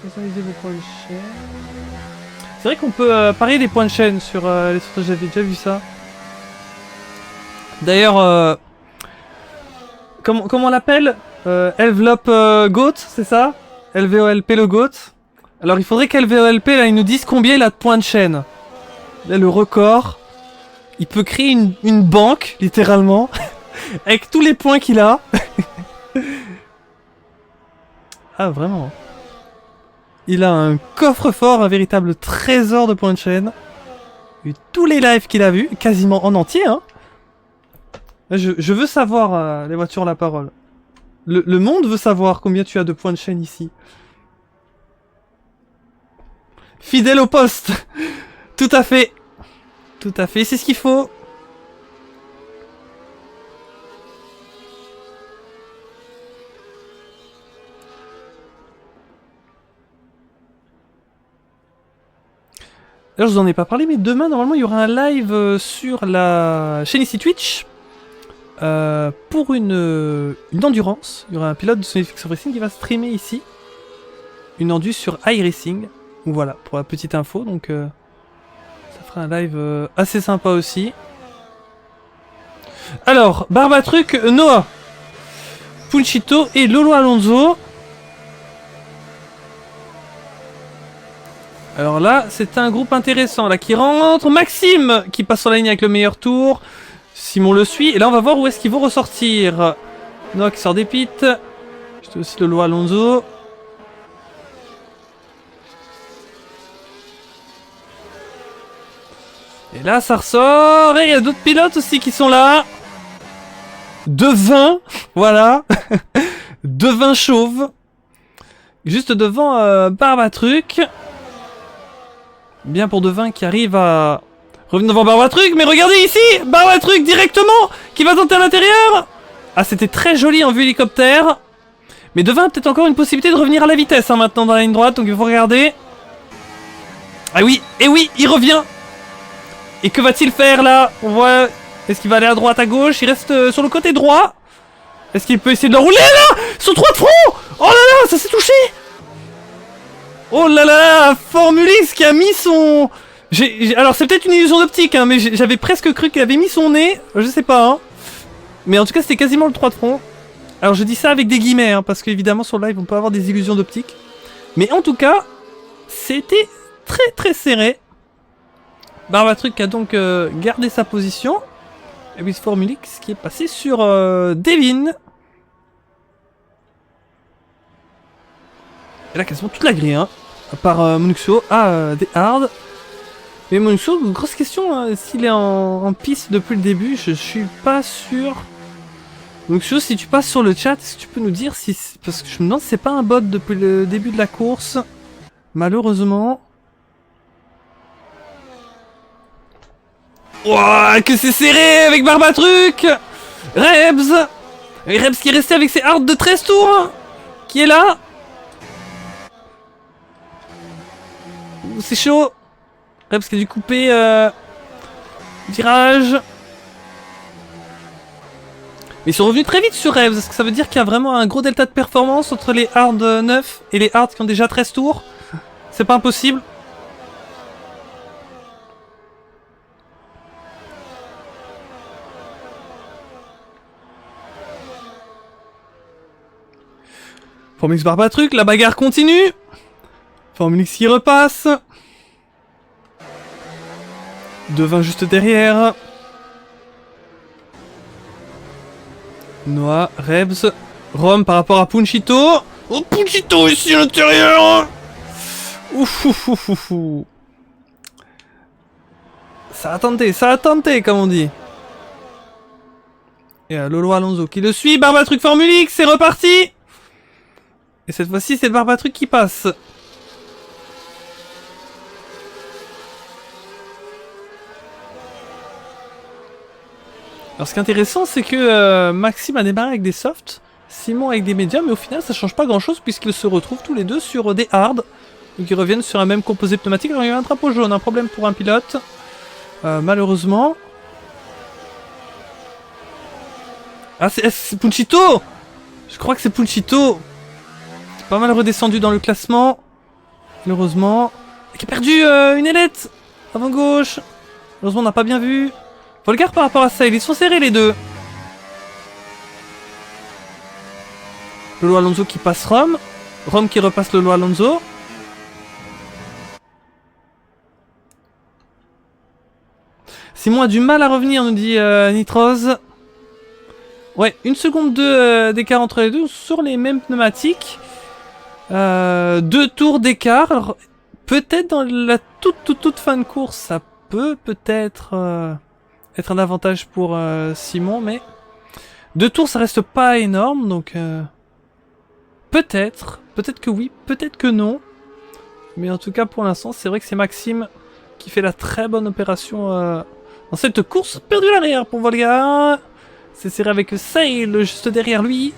Personnaliser vos points de chaîne. C'est vrai qu'on peut parier des points de chaîne sur les sondages, j'avais déjà vu ça. D'ailleurs, comment on l'appelle Elvlop Goat, c'est ça? LVOLP le Goat. Alors il faudrait qu'LVOLP là il nous dise combien il a de points de chaîne. Là le record. Il peut créer une banque, littéralement, avec tous les points qu'il a. Ah vraiment. Il a un coffre-fort, un véritable trésor de points de chaîne. Et tous les lives qu'il a vus, quasiment en entier, hein. Je veux savoir, les voitures la parole. Le monde veut savoir combien tu as de points de chaîne ici. Fidèle au poste. Tout à fait. Tout à fait, c'est ce qu'il faut. D'ailleurs, je vous en ai pas parlé, mais demain, normalement, il y aura un live sur la chaîne ici Twitch. Pour une endurance. Il y aura un pilote de Sonifix Racing qui va streamer ici. Une endu sur iRacing. Donc voilà, pour la petite info. Donc ça fera un live assez sympa aussi. Alors, Barbatruc, Noah, Punchito et Lolo Alonso. Alors là, c'est un groupe intéressant là qui rentre. Maxime qui passe sur la ligne avec le meilleur tour. Simon le suit. Et là, on va voir où est-ce qu'ils vont ressortir. Noah qui sort des pits. J'étais aussi Lolo Alonso. Et là, ça ressort. Et il y a d'autres pilotes aussi qui sont là. Devin, voilà. Devin chauve. Juste devant Barbatruc. Bien pour Devin qui arrive à revenir devant Barbatruc. Mais regardez ici, Barbatruc directement qui va tenter à l'intérieur. Ah, c'était très joli en vue hélicoptère. Mais Devin a peut-être encore une possibilité de revenir à la vitesse hein, maintenant dans la ligne droite. Donc il faut regarder. Ah oui, et oui, il revient. Et que va-t-il faire là? On voit... Est-ce qu'il va aller à droite, à gauche? Il reste sur le côté droit. Est-ce qu'il peut essayer de l'enrouler là? Sur 3 de front. Oh là là, ça s'est touché. Oh là là, Formule X qui a mis son... Alors c'est peut-être une illusion d'optique, hein, mais j'avais presque cru qu'il avait mis son nez. Je sais pas, hein. Mais en tout cas, c'était quasiment le 3 de front. Alors je dis ça avec des guillemets, hein, parce qu'évidemment sur le live, on peut avoir des illusions d'optique. Mais en tout cas, c'était très très serré. Barbatruc a donc gardé sa position. Et puis Formule X qui est passé sur Devin. Et là quasiment toute la grille, hein. À part Monuxo. Des hard. Mais Monuxo, grosse question, hein, s'il est en piste depuis le début, je suis pas sûr. Monuxo, si tu passes sur le chat, est-ce que tu peux nous dire si... Parce que je me demande si c'est pas un bot depuis le début de la course. Malheureusement... Ouah, que c'est serré avec Barbatruc. Rebs. Et Rebs qui est resté avec ses hards de 13 tours. Qui est là. C'est chaud. Rebs qui a dû couper virage. Mais ils sont revenus très vite sur Rebs. Est-ce que ça veut dire qu'il y a vraiment un gros delta de performance entre les hards 9 et les hards qui ont déjà 13 tours? C'est pas impossible. Formule X Barbatruc, la bagarre continue. Formule X qui repasse. Devin juste derrière. Noah, Rebs, Rome par rapport à Punchito. Oh, Punchito ici à l'intérieur. Ouf, ouf, ouf, ouf, ouf. Ça a tenté, comme on dit. Et Lolo Alonso qui le suit. Barbatruc Formule X, c'est reparti. Et cette fois-ci, c'est le Barbatruc qui passe. Alors ce qui est intéressant, c'est que Maxime a démarré avec des softs, Simon avec des médiums, mais au final, ça change pas grand-chose puisqu'ils se retrouvent tous les deux sur des hard. Donc ils reviennent sur un même composé pneumatique. Alors il y a un drapeau jaune, un problème pour un pilote. Malheureusement. Ah, c'est Punchito. Je crois que c'est Punchito. Pas mal redescendu dans le classement. Malheureusement. Et qui a perdu une ailette. Avant gauche. Heureusement on n'a pas bien vu. Volgar par rapport à ça, ils sont serrés les deux. Lolo Alonso qui passe Rome. Rome qui repasse Lolo Alonso. Simon a du mal à revenir, nous dit Nitroz. Ouais, 1 seconde d'écart entre les deux sur les mêmes pneumatiques. 2 tours d'écart. Alors, peut-être dans la toute fin de course, ça peut-être être un avantage pour Simon, mais 2 tours, ça reste pas énorme, donc peut-être que oui, peut-être que non. Mais en tout cas, pour l'instant, c'est vrai que c'est Maxime qui fait la très bonne opération dans cette course. Perdu l'arrière pour Volgar. C'est serré avec Sail juste derrière lui.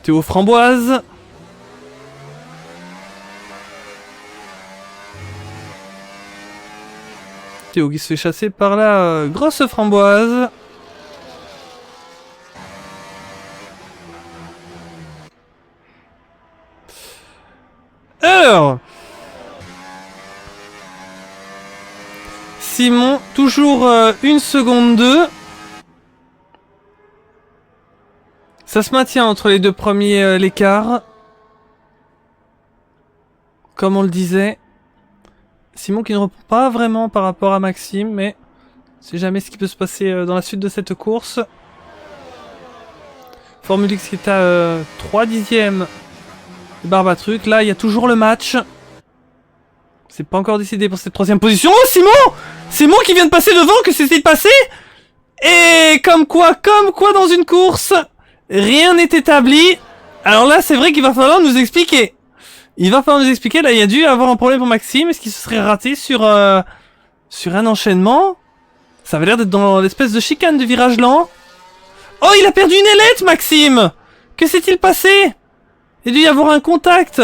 Théo Framboise. Théo qui se fait chasser par la grosse Framboise. Under. Simon, toujours 1 seconde 2. Ça se maintient entre les deux premiers l'écart. Comme on le disait. Simon qui ne reprend pas vraiment par rapport à Maxime, mais c'est jamais ce qui peut se passer dans la suite de cette course. Formule X qui est à 3 dixièmes de Barbatruc. Là, il y a toujours le match. C'est pas encore décidé pour cette 3ème position. Oh, Simon! Simon qui vient de passer devant, que c'est-il passé? Et comme quoi dans une course, rien n'est établi. Alors là, c'est vrai qu'il va falloir nous expliquer. Il va falloir nous expliquer. Là, il y a dû avoir un problème pour Maxime. Est-ce qu'il se serait raté sur un enchaînement? Ça avait l'air d'être dans l'espèce de chicane de virage lent. Oh, il a perdu une ailette, Maxime! Que s'est-il passé? Il a dû y avoir un contact.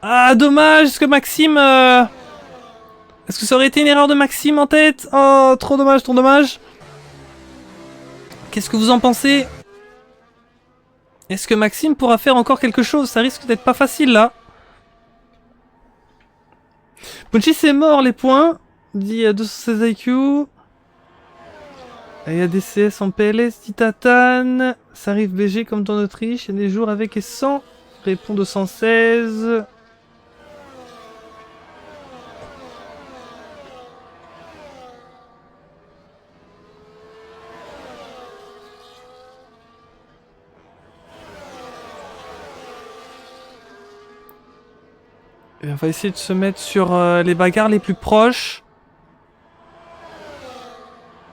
Ah, dommage. Est-ce que Maxime... Est-ce que ça aurait été une erreur de Maxime en tête? Oh, trop dommage, trop dommage. Qu'est-ce que vous en pensez? Est-ce que Maxime pourra faire encore quelque chose? Ça risque d'être pas facile, là. Punchy, c'est mort, les points. Dit 216 IQ. Il y a des CS en PLS, dit Tatane. Ça arrive BG comme en Autriche. Il y a des jours avec et sans. Répond 216. Et on va essayer de se mettre sur les bagarres les plus proches.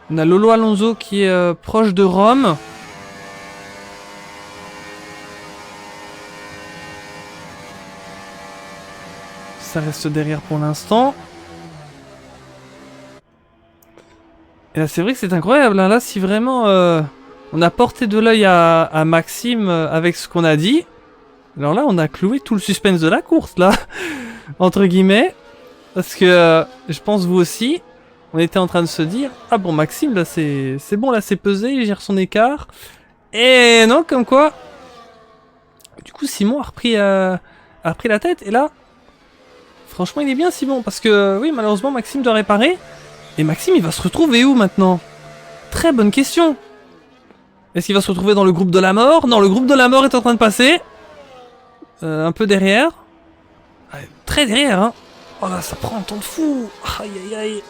On a Lolo Alonso qui est proche de Rome. Ça reste derrière pour l'instant. Et là c'est vrai que c'est incroyable. Hein. Là si vraiment on a porté de l'œil à Maxime avec ce qu'on a dit. Alors là on a cloué tout le suspense de la course là. Entre guillemets. Parce que je pense vous aussi. On était en train de se dire, ah bon Maxime là c'est bon là c'est pesé, il gère son écart. Et non comme quoi. Du coup Simon a repris la tête et là. Franchement il est bien Simon parce que oui malheureusement Maxime doit réparer. Et Maxime il va se retrouver où maintenant? Très bonne question. Est-ce qu'il va se retrouver dans le groupe de la mort? Non, le groupe de la mort est en train de passer. Un peu derrière. Très derrière hein. Oh là ça prend un temps de fou. Aïe aïe aïe.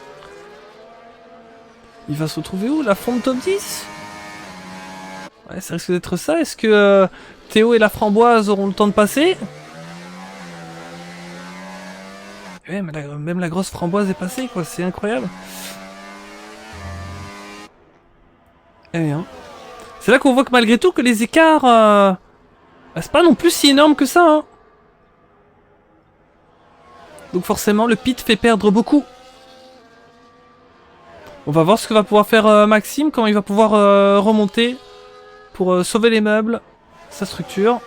Il va se retrouver où? La fin de top 10? Ouais, ça risque d'être ça. Est-ce que Théo et la framboise auront le temps de passer? Ouais, mais même la grosse framboise est passée, quoi. C'est incroyable. Eh bien. C'est là qu'on voit que malgré tout, que les écarts... bah, c'est pas non plus si énorme que ça, hein. Donc forcément, le pit fait perdre beaucoup. On va voir ce que va pouvoir faire Maxime, comment il va pouvoir remonter pour sauver les meubles, sa structure.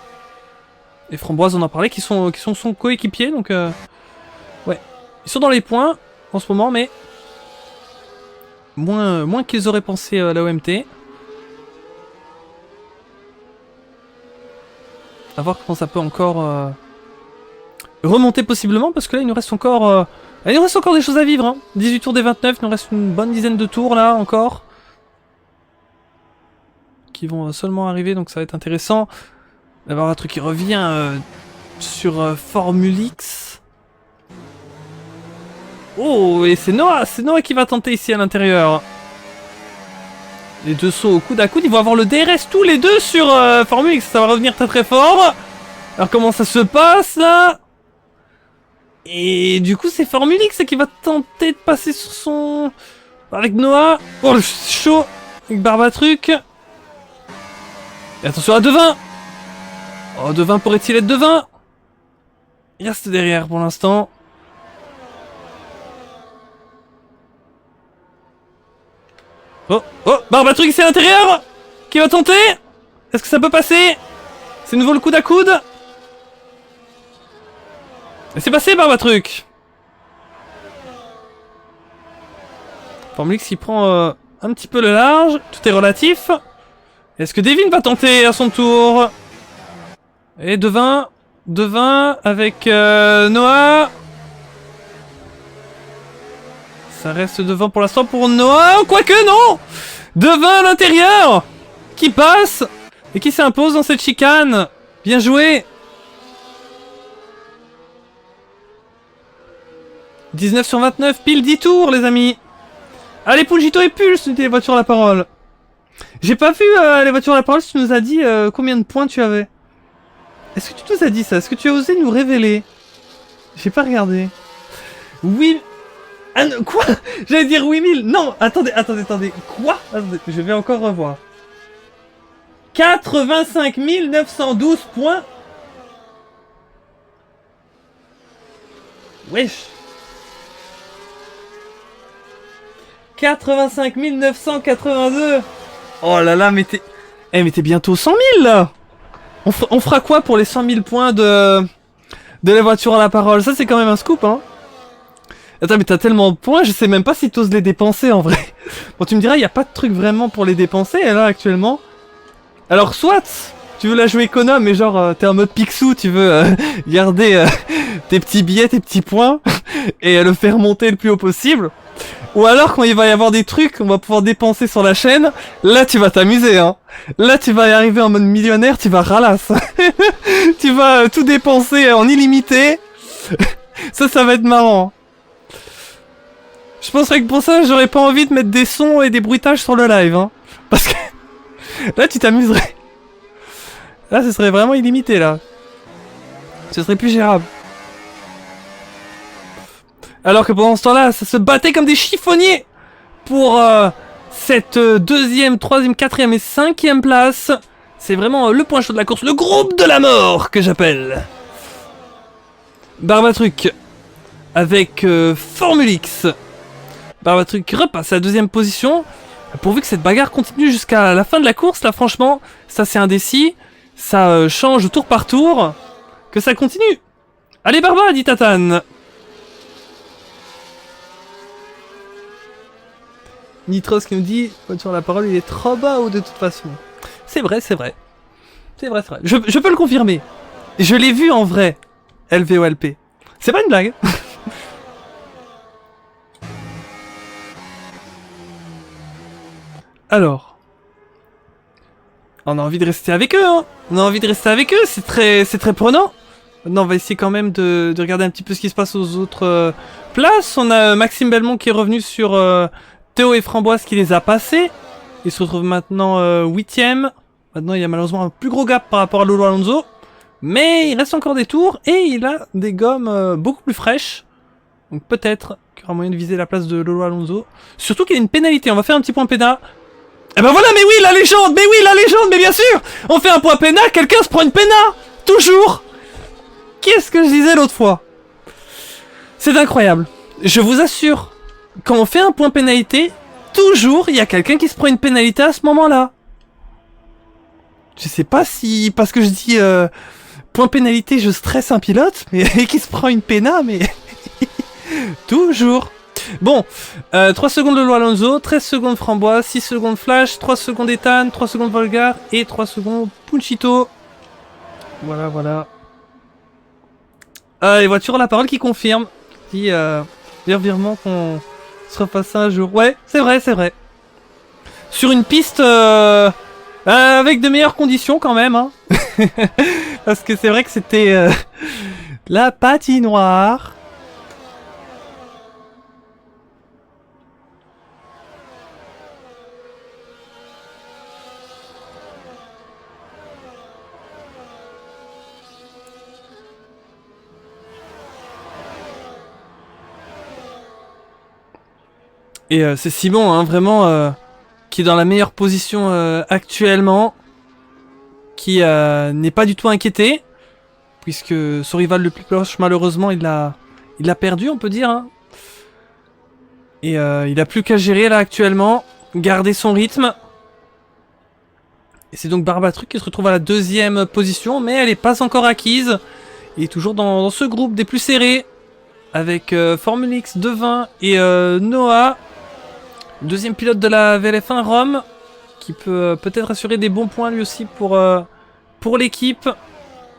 Et Framboise, on en parlait, qui sont son coéquipier, donc ouais. Ils sont dans les points en ce moment, mais moins qu'ils auraient pensé la OMT. À voir comment ça peut encore remonter possiblement, parce que là il nous reste encore des choses à vivre, hein. 18 tours des 29, il nous reste une bonne dizaine de tours là encore. Qui vont seulement arriver, donc ça va être intéressant. D'avoir un truc qui revient sur Formule X. Oh, et c'est Noah qui va tenter ici à l'intérieur. Les deux sauts au coude à coude, ils vont avoir le DRS tous les deux sur Formule X, ça va revenir très très fort. Alors comment ça se passe là? Et du coup c'est Formule X qui va tenter de passer sur son... avec Noah. Oh le chaud avec Barbatruc. Et attention à Devin. Oh Devin pourrait-il être Devin? Il reste derrière pour l'instant. Oh Barbatruc c'est à l'intérieur. Qui va tenter? Est-ce que ça peut passer? C'est nouveau le coude à coude. Et c'est passé Barbatruc. Formule X qui prend un petit peu le large. Tout est relatif. Est-ce que Devin va tenter à son tour? Et Devin devant avec Noah. Ça reste devant pour l'instant pour Noah. Quoique non. Devant à l'intérieur. Qui passe et qui s'impose dans cette chicane. Bien joué. 19 sur 29, pile 10 tours les amis. Allez Pulgito et Pulse, c'était les voitures à la parole. J'ai pas vu les voitures à la parole si tu nous as dit combien de points tu avais. Est-ce que tu nous as dit ça? Est-ce que tu as osé nous révéler? J'ai pas regardé. Oui. Ah, quoi? J'allais dire 8000. Non, attendez. Quoi? Attendez, je vais encore revoir. 85 912 points. Wesh. 85 982. Oh là là, mais t'es... Eh mais t'es bientôt 100 000 là. On fera quoi pour les 100 000 points de la voiture à la parole? Ça c'est quand même un scoop hein. Attends mais t'as tellement de points, je sais même pas si t'oses les dépenser en vrai. Bon tu me diras, il n'y a pas de truc vraiment pour les dépenser là actuellement. Alors soit tu veux la jouer économe mais genre t'es en mode Picsou, tu veux garder tes petits billets, tes petits points et le faire monter le plus haut possible. Ou alors quand il va y avoir des trucs, on va pouvoir dépenser sur la chaîne, là tu vas t'amuser hein. Là tu vas y arriver en mode millionnaire, tu vas ralasse. Tu vas tout dépenser en illimité. Ça va être marrant. Je penserais que pour ça j'aurais pas envie de mettre des sons et des bruitages sur le live hein. Parce que là tu t'amuserais. Là ce serait vraiment illimité là. Ce serait plus gérable. Alors que pendant ce temps-là, ça se battait comme des chiffonniers pour cette deuxième, troisième, quatrième et cinquième place. C'est vraiment le point chaud de la course, le groupe de la mort que j'appelle. Barbatruc avec Formulix. Barbatruc repasse à la deuxième position. Pourvu que cette bagarre continue jusqu'à la fin de la course, là franchement, ça c'est indécis. Ça change tour par tour. Que ça continue. Allez Barba, dit Tatane. Nitros qui nous dit, sur la parole, il est trop bas ou de toute façon. C'est vrai. Je peux le confirmer. Je l'ai vu en vrai. LVOLP. C'est pas une blague. Alors. On a envie de rester avec eux, hein. C'est très prenant. Maintenant, on va essayer quand même de regarder un petit peu ce qui se passe aux autres places. On a Maxime Belmont qui est revenu sur... Théo et Framboise qui les a passés. Il se retrouve maintenant 8ème. Maintenant il y a malheureusement un plus gros gap par rapport à Lolo Alonso. Mais il reste encore des tours et il a des gommes beaucoup plus fraîches. Donc peut-être qu'il y aura moyen de viser la place de Lolo Alonso. Surtout qu'il y a une pénalité. On va faire un petit point pénal. Et ben voilà, mais oui la légende, mais bien sûr. On fait un point pénal, quelqu'un se prend une pénal. Toujours. Qu'est-ce que je disais l'autre fois? C'est incroyable. Je vous assure. Quand on fait un point pénalité, toujours il y a quelqu'un qui se prend une pénalité à ce moment-là. Je sais pas si parce que je dis point pénalité je stresse un pilote, mais qui se prend une péna, mais toujours. Bon, 3 secondes de Lolo Alonso, 13 secondes Framboise, 6 secondes Flash, 3 secondes Ethan, 3 secondes Volgar et 3 secondes Punchito. Voilà. Les voitures à la parole qui confirme. Dit virement qu'on se refasse ça un jour. Ouais, c'est vrai. Sur une piste avec de meilleures conditions quand même. Hein. Parce que c'est vrai que c'était la patinoire. Et c'est Simon, hein, vraiment, qui est dans la meilleure position actuellement, qui n'est pas du tout inquiété, puisque son rival le plus proche, malheureusement, il l'a perdu, on peut dire. Hein. Et il a plus qu'à gérer là actuellement, garder son rythme. Et c'est donc Barbatruc qui se retrouve à la deuxième position, mais elle n'est pas encore acquise. Il est toujours dans ce groupe des plus serrés, avec Formulix, Devin et Noah. Deuxième pilote de la VLF1, Rome, qui peut peut-être assurer des bons points lui aussi pour l'équipe.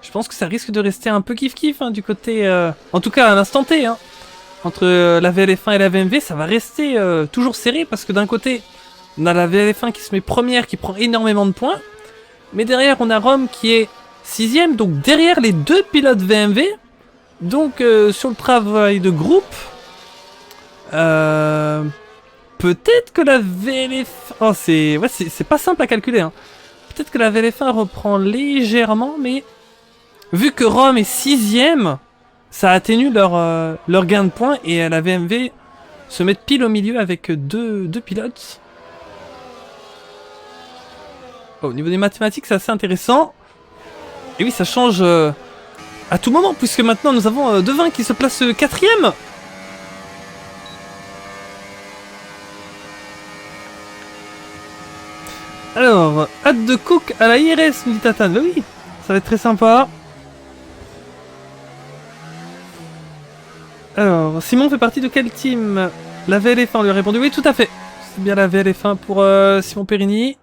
Je pense que ça risque de rester un peu kiff-kiff hein, du côté... En tout cas, à l'instant T, hein. Entre la VLF1 et la VMV, ça va rester toujours serré parce que d'un côté, on a la VLF1 qui se met première, qui prend énormément de points. Mais derrière, on a Rome qui est 6ème, donc derrière les deux pilotes VMV. Donc sur le travail de groupe, peut-être que la VLF... Oh, c'est pas simple à calculer. Hein. Peut-être que la VLF1 reprend légèrement, mais vu que Rome est 6ème, ça atténue leur gain de points et la VMV se met pile au milieu avec deux pilotes. Oh, au niveau des mathématiques, c'est assez intéressant. Et oui, ça change à tout moment, puisque maintenant nous avons Devin qui se place 4ème. Alors, hâte de cook à la IRS, nous dit Tatane. Bah oui, ça va être très sympa. Alors, Simon fait partie de quel team? La VLF1, on lui a répondu. Oui, tout à fait. C'est bien la VLF1 pour Simon Perini.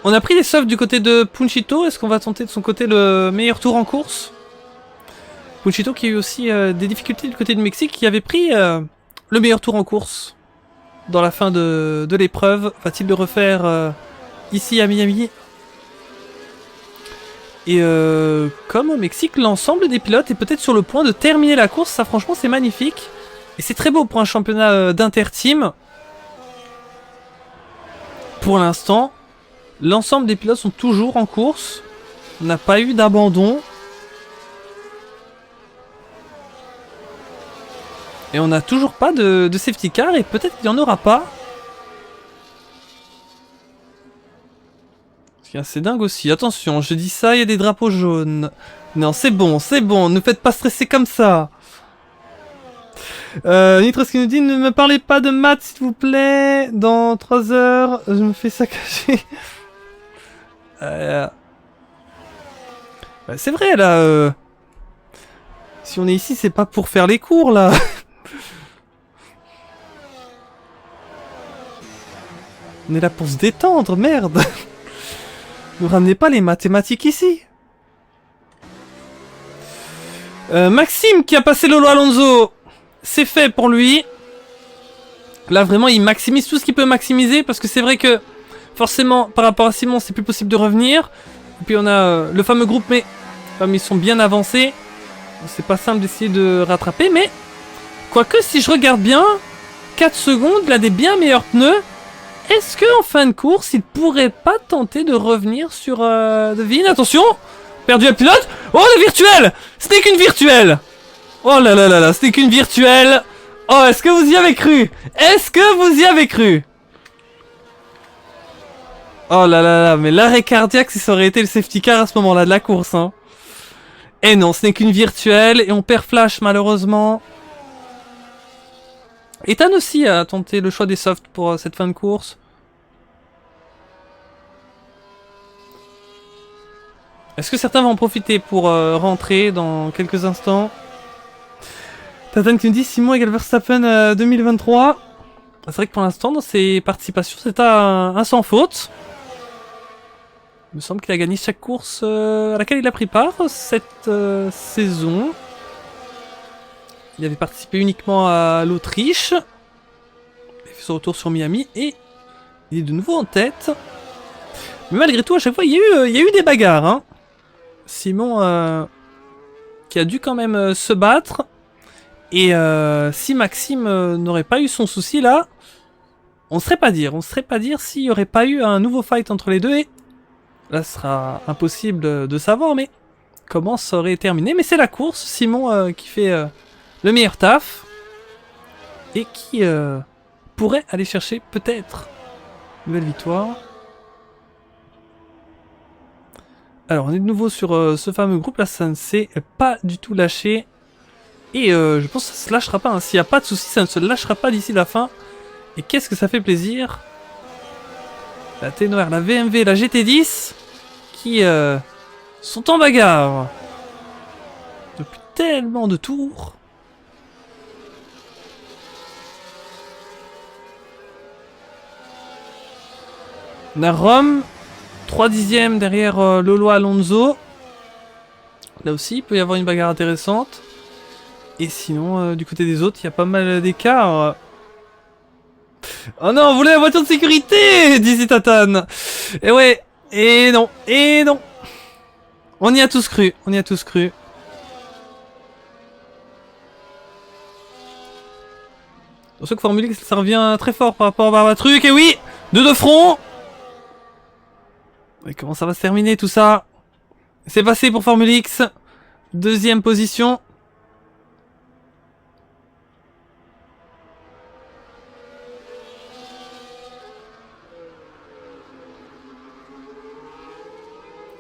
On a pris les softs du côté de Punchito. Est-ce qu'on va tenter de son côté le meilleur tour en course? Punchito qui a eu aussi des difficultés du côté du Mexique, qui avait pris le meilleur tour en course dans la fin de l'épreuve. Va-t-il le refaire ici à Miami? Et comme au Mexique, l'ensemble des pilotes est peut-être sur le point de terminer la course. Ça, franchement, c'est magnifique. Et c'est très beau pour un championnat d'inter-team. Pour l'instant, l'ensemble des pilotes sont toujours en course. On n'a pas eu d'abandon. Et on n'a toujours pas de safety car. Et peut-être qu'il n'y en aura pas. C'est dingue aussi. Attention, je dis ça, il y a des drapeaux jaunes. Non, c'est bon, ne faites pas stresser comme ça. Nitros qui nous dit, ne me parlez pas de maths s'il vous plaît. Dans 3 heures, je me fais saccager. C'est vrai là. Si on est ici, c'est pas pour faire les cours là. On est là pour se détendre, merde. Ne ramenez pas les mathématiques ici. Maxime qui a passé Lolo Alonso. C'est fait pour lui. Là vraiment il maximise tout ce qu'il peut maximiser. Parce que c'est vrai que forcément par rapport à Simon c'est plus possible de revenir. Et puis on a le fameux groupe, mais comme ils sont bien avancés, c'est pas simple d'essayer de rattraper. Mais quoique si je regarde bien, 4 secondes, il a des bien meilleurs pneus. Est-ce qu'en fin de course, il pourrait pas tenter de revenir sur Devin? Attention, perdu un pilote. Oh, le virtuel. Ce n'est qu'une virtuelle. Oh là là là là, ce n'est qu'une virtuelle. Oh, est-ce que vous y avez cru? Est-ce que vous y avez cru? Oh là là là, mais l'arrêt cardiaque, si ça aurait été le safety car à ce moment-là de la course. Hein. Et non, ce n'est qu'une virtuelle et on perd Flash malheureusement. Ethan aussi a tenté le choix des softs pour cette fin de course. Est-ce que certains vont en profiter pour rentrer dans quelques instants? Tatane qui nous dit Simon égale Verstappen 2023. C'est vrai que pour l'instant, dans ses participations, c'est un sans faute. Il me semble qu'il a gagné chaque course à laquelle il a pris part cette saison. Il avait participé uniquement à l'Autriche. Il fait son retour sur Miami et il est de nouveau en tête. Mais malgré tout, à chaque fois, il y a eu des bagarres. Hein. Simon qui a dû quand même se battre. Et si Maxime n'aurait pas eu son souci là, on ne saurait pas dire. On ne saurait pas dire s'il n'y aurait pas eu un nouveau fight entre les deux. Et là, ce sera impossible de savoir, mais comment ça aurait terminé. Mais c'est la course. Simon qui fait... le meilleur taf et qui pourrait aller chercher peut-être une nouvelle victoire. Alors on est de nouveau sur ce fameux groupe là, ça ne s'est pas du tout lâché et je pense que ça se lâchera pas. Hein. S'il n'y a pas de soucis, ça ne se lâchera pas d'ici la fin. Et qu'est-ce que ça fait plaisir. La T-Noire, la VMV, la GT10 qui sont en bagarre depuis tellement de tours. On a Rome, 3 dixièmes derrière Lolo Alonso. Là aussi, il peut y avoir une bagarre intéressante. Et sinon, du côté des autres, il y a pas mal d'écart. Oh non, on voulait la voiture de sécurité, dit Tatane. Et ouais, et non, et non. On y a tous cru, on y a tous cru. C'est pour ça que Formule X, ça revient très fort par rapport à Barbatruc. Et oui, deux de front. Et comment ça va se terminer tout ça? C'est passé pour Formule X. Deuxième position.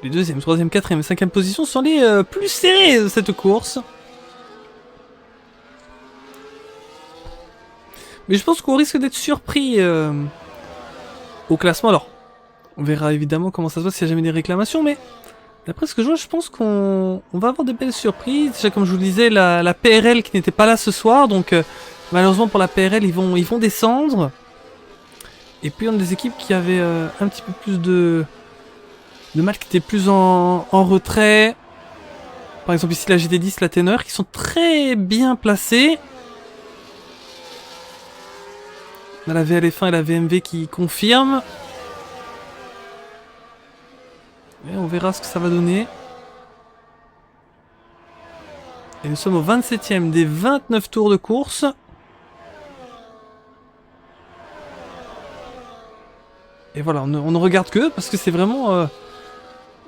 Les deuxième, troisième, quatrième et cinquième positions sont les plus serrées de cette course. Mais je pense qu'on risque d'être surpris au classement. Alors, on verra évidemment comment ça se passe s'il n'y a jamais des réclamations, mais d'après ce que je vois, je pense qu'on va avoir de belles surprises. Déjà, comme je vous le disais, la PRL qui n'était pas là ce soir, donc malheureusement pour la PRL, ils vont descendre. Et puis on a des équipes qui avaient un petit peu plus de mal, qui étaient plus en retrait. Par exemple ici la GT10, la Teneur, qui sont très bien placées. On a la VLF1 et la VMV qui confirment. Et on verra ce que ça va donner. Et nous sommes au 27e des 29 tours de course. Et voilà, on ne regarde que parce que c'est vraiment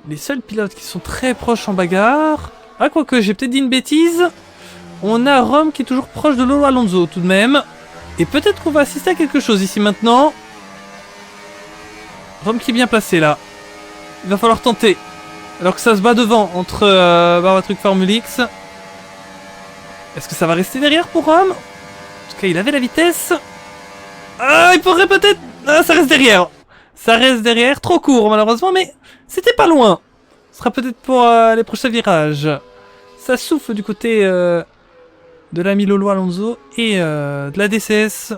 les seuls pilotes qui sont très proches en bagarre. Ah, quoique, j'ai peut-être dit une bêtise. On a Rome qui est toujours proche de Lolo Alonso tout de même. Et peut-être qu'on va assister à quelque chose ici maintenant. Rome qui est bien placé là. Il va falloir tenter. Alors que ça se bat devant entre Barbatruc Formule X. Est-ce que ça va rester derrière pour Rome? En tout cas, il avait la vitesse. Ah, il pourrait peut-être... Ah, ça reste derrière. Ça reste derrière. Trop court malheureusement, mais c'était pas loin. Ce sera peut-être pour les prochains virages. Ça souffle du côté de l'ami Lolo Alonso et de la DCS.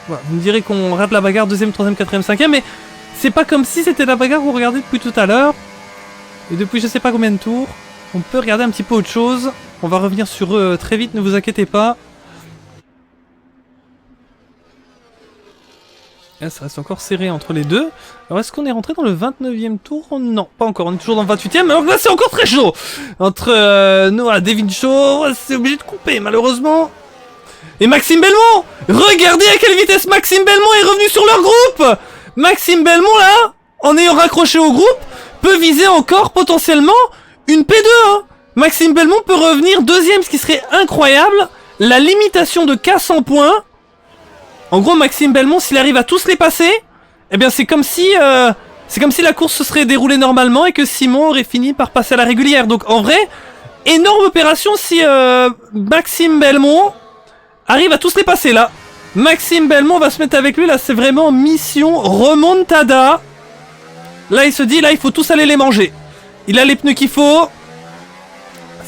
Voilà, vous me direz qu'on rate la bagarre deuxième, troisième, quatrième, cinquième, mais c'est pas comme si c'était la bagarre que vous regardez depuis tout à l'heure. Et depuis je sais pas combien de tours, on peut regarder un petit peu autre chose. On va revenir sur eux très vite, ne vous inquiétez pas. Là, ça reste encore serré entre les deux. Alors est-ce qu'on est rentré dans le 29e tour? Non, pas encore, on est toujours dans le 28e, alors là c'est encore très chaud. Entre Noah, Devin Shaw, c'est obligé de couper malheureusement. Et Maxime Belmont! Regardez à quelle vitesse Maxime Belmont est revenu sur leur groupe! Maxime Belmont, là, en ayant raccroché au groupe, peut viser encore potentiellement une P2. Hein. Maxime Belmont peut revenir deuxième, ce qui serait incroyable. La limitation de K100 points. En gros, Maxime Belmont, s'il arrive à tous les passer, eh bien c'est comme si la course se serait déroulée normalement et que Simon aurait fini par passer à la régulière. Donc en vrai, énorme opération si Maxime Belmont arrive à tous les passer là. Maxime Belmont va se mettre avec lui, là c'est vraiment mission remontada. Là il se dit, là il faut tous aller les manger. Il a les pneus qu'il faut.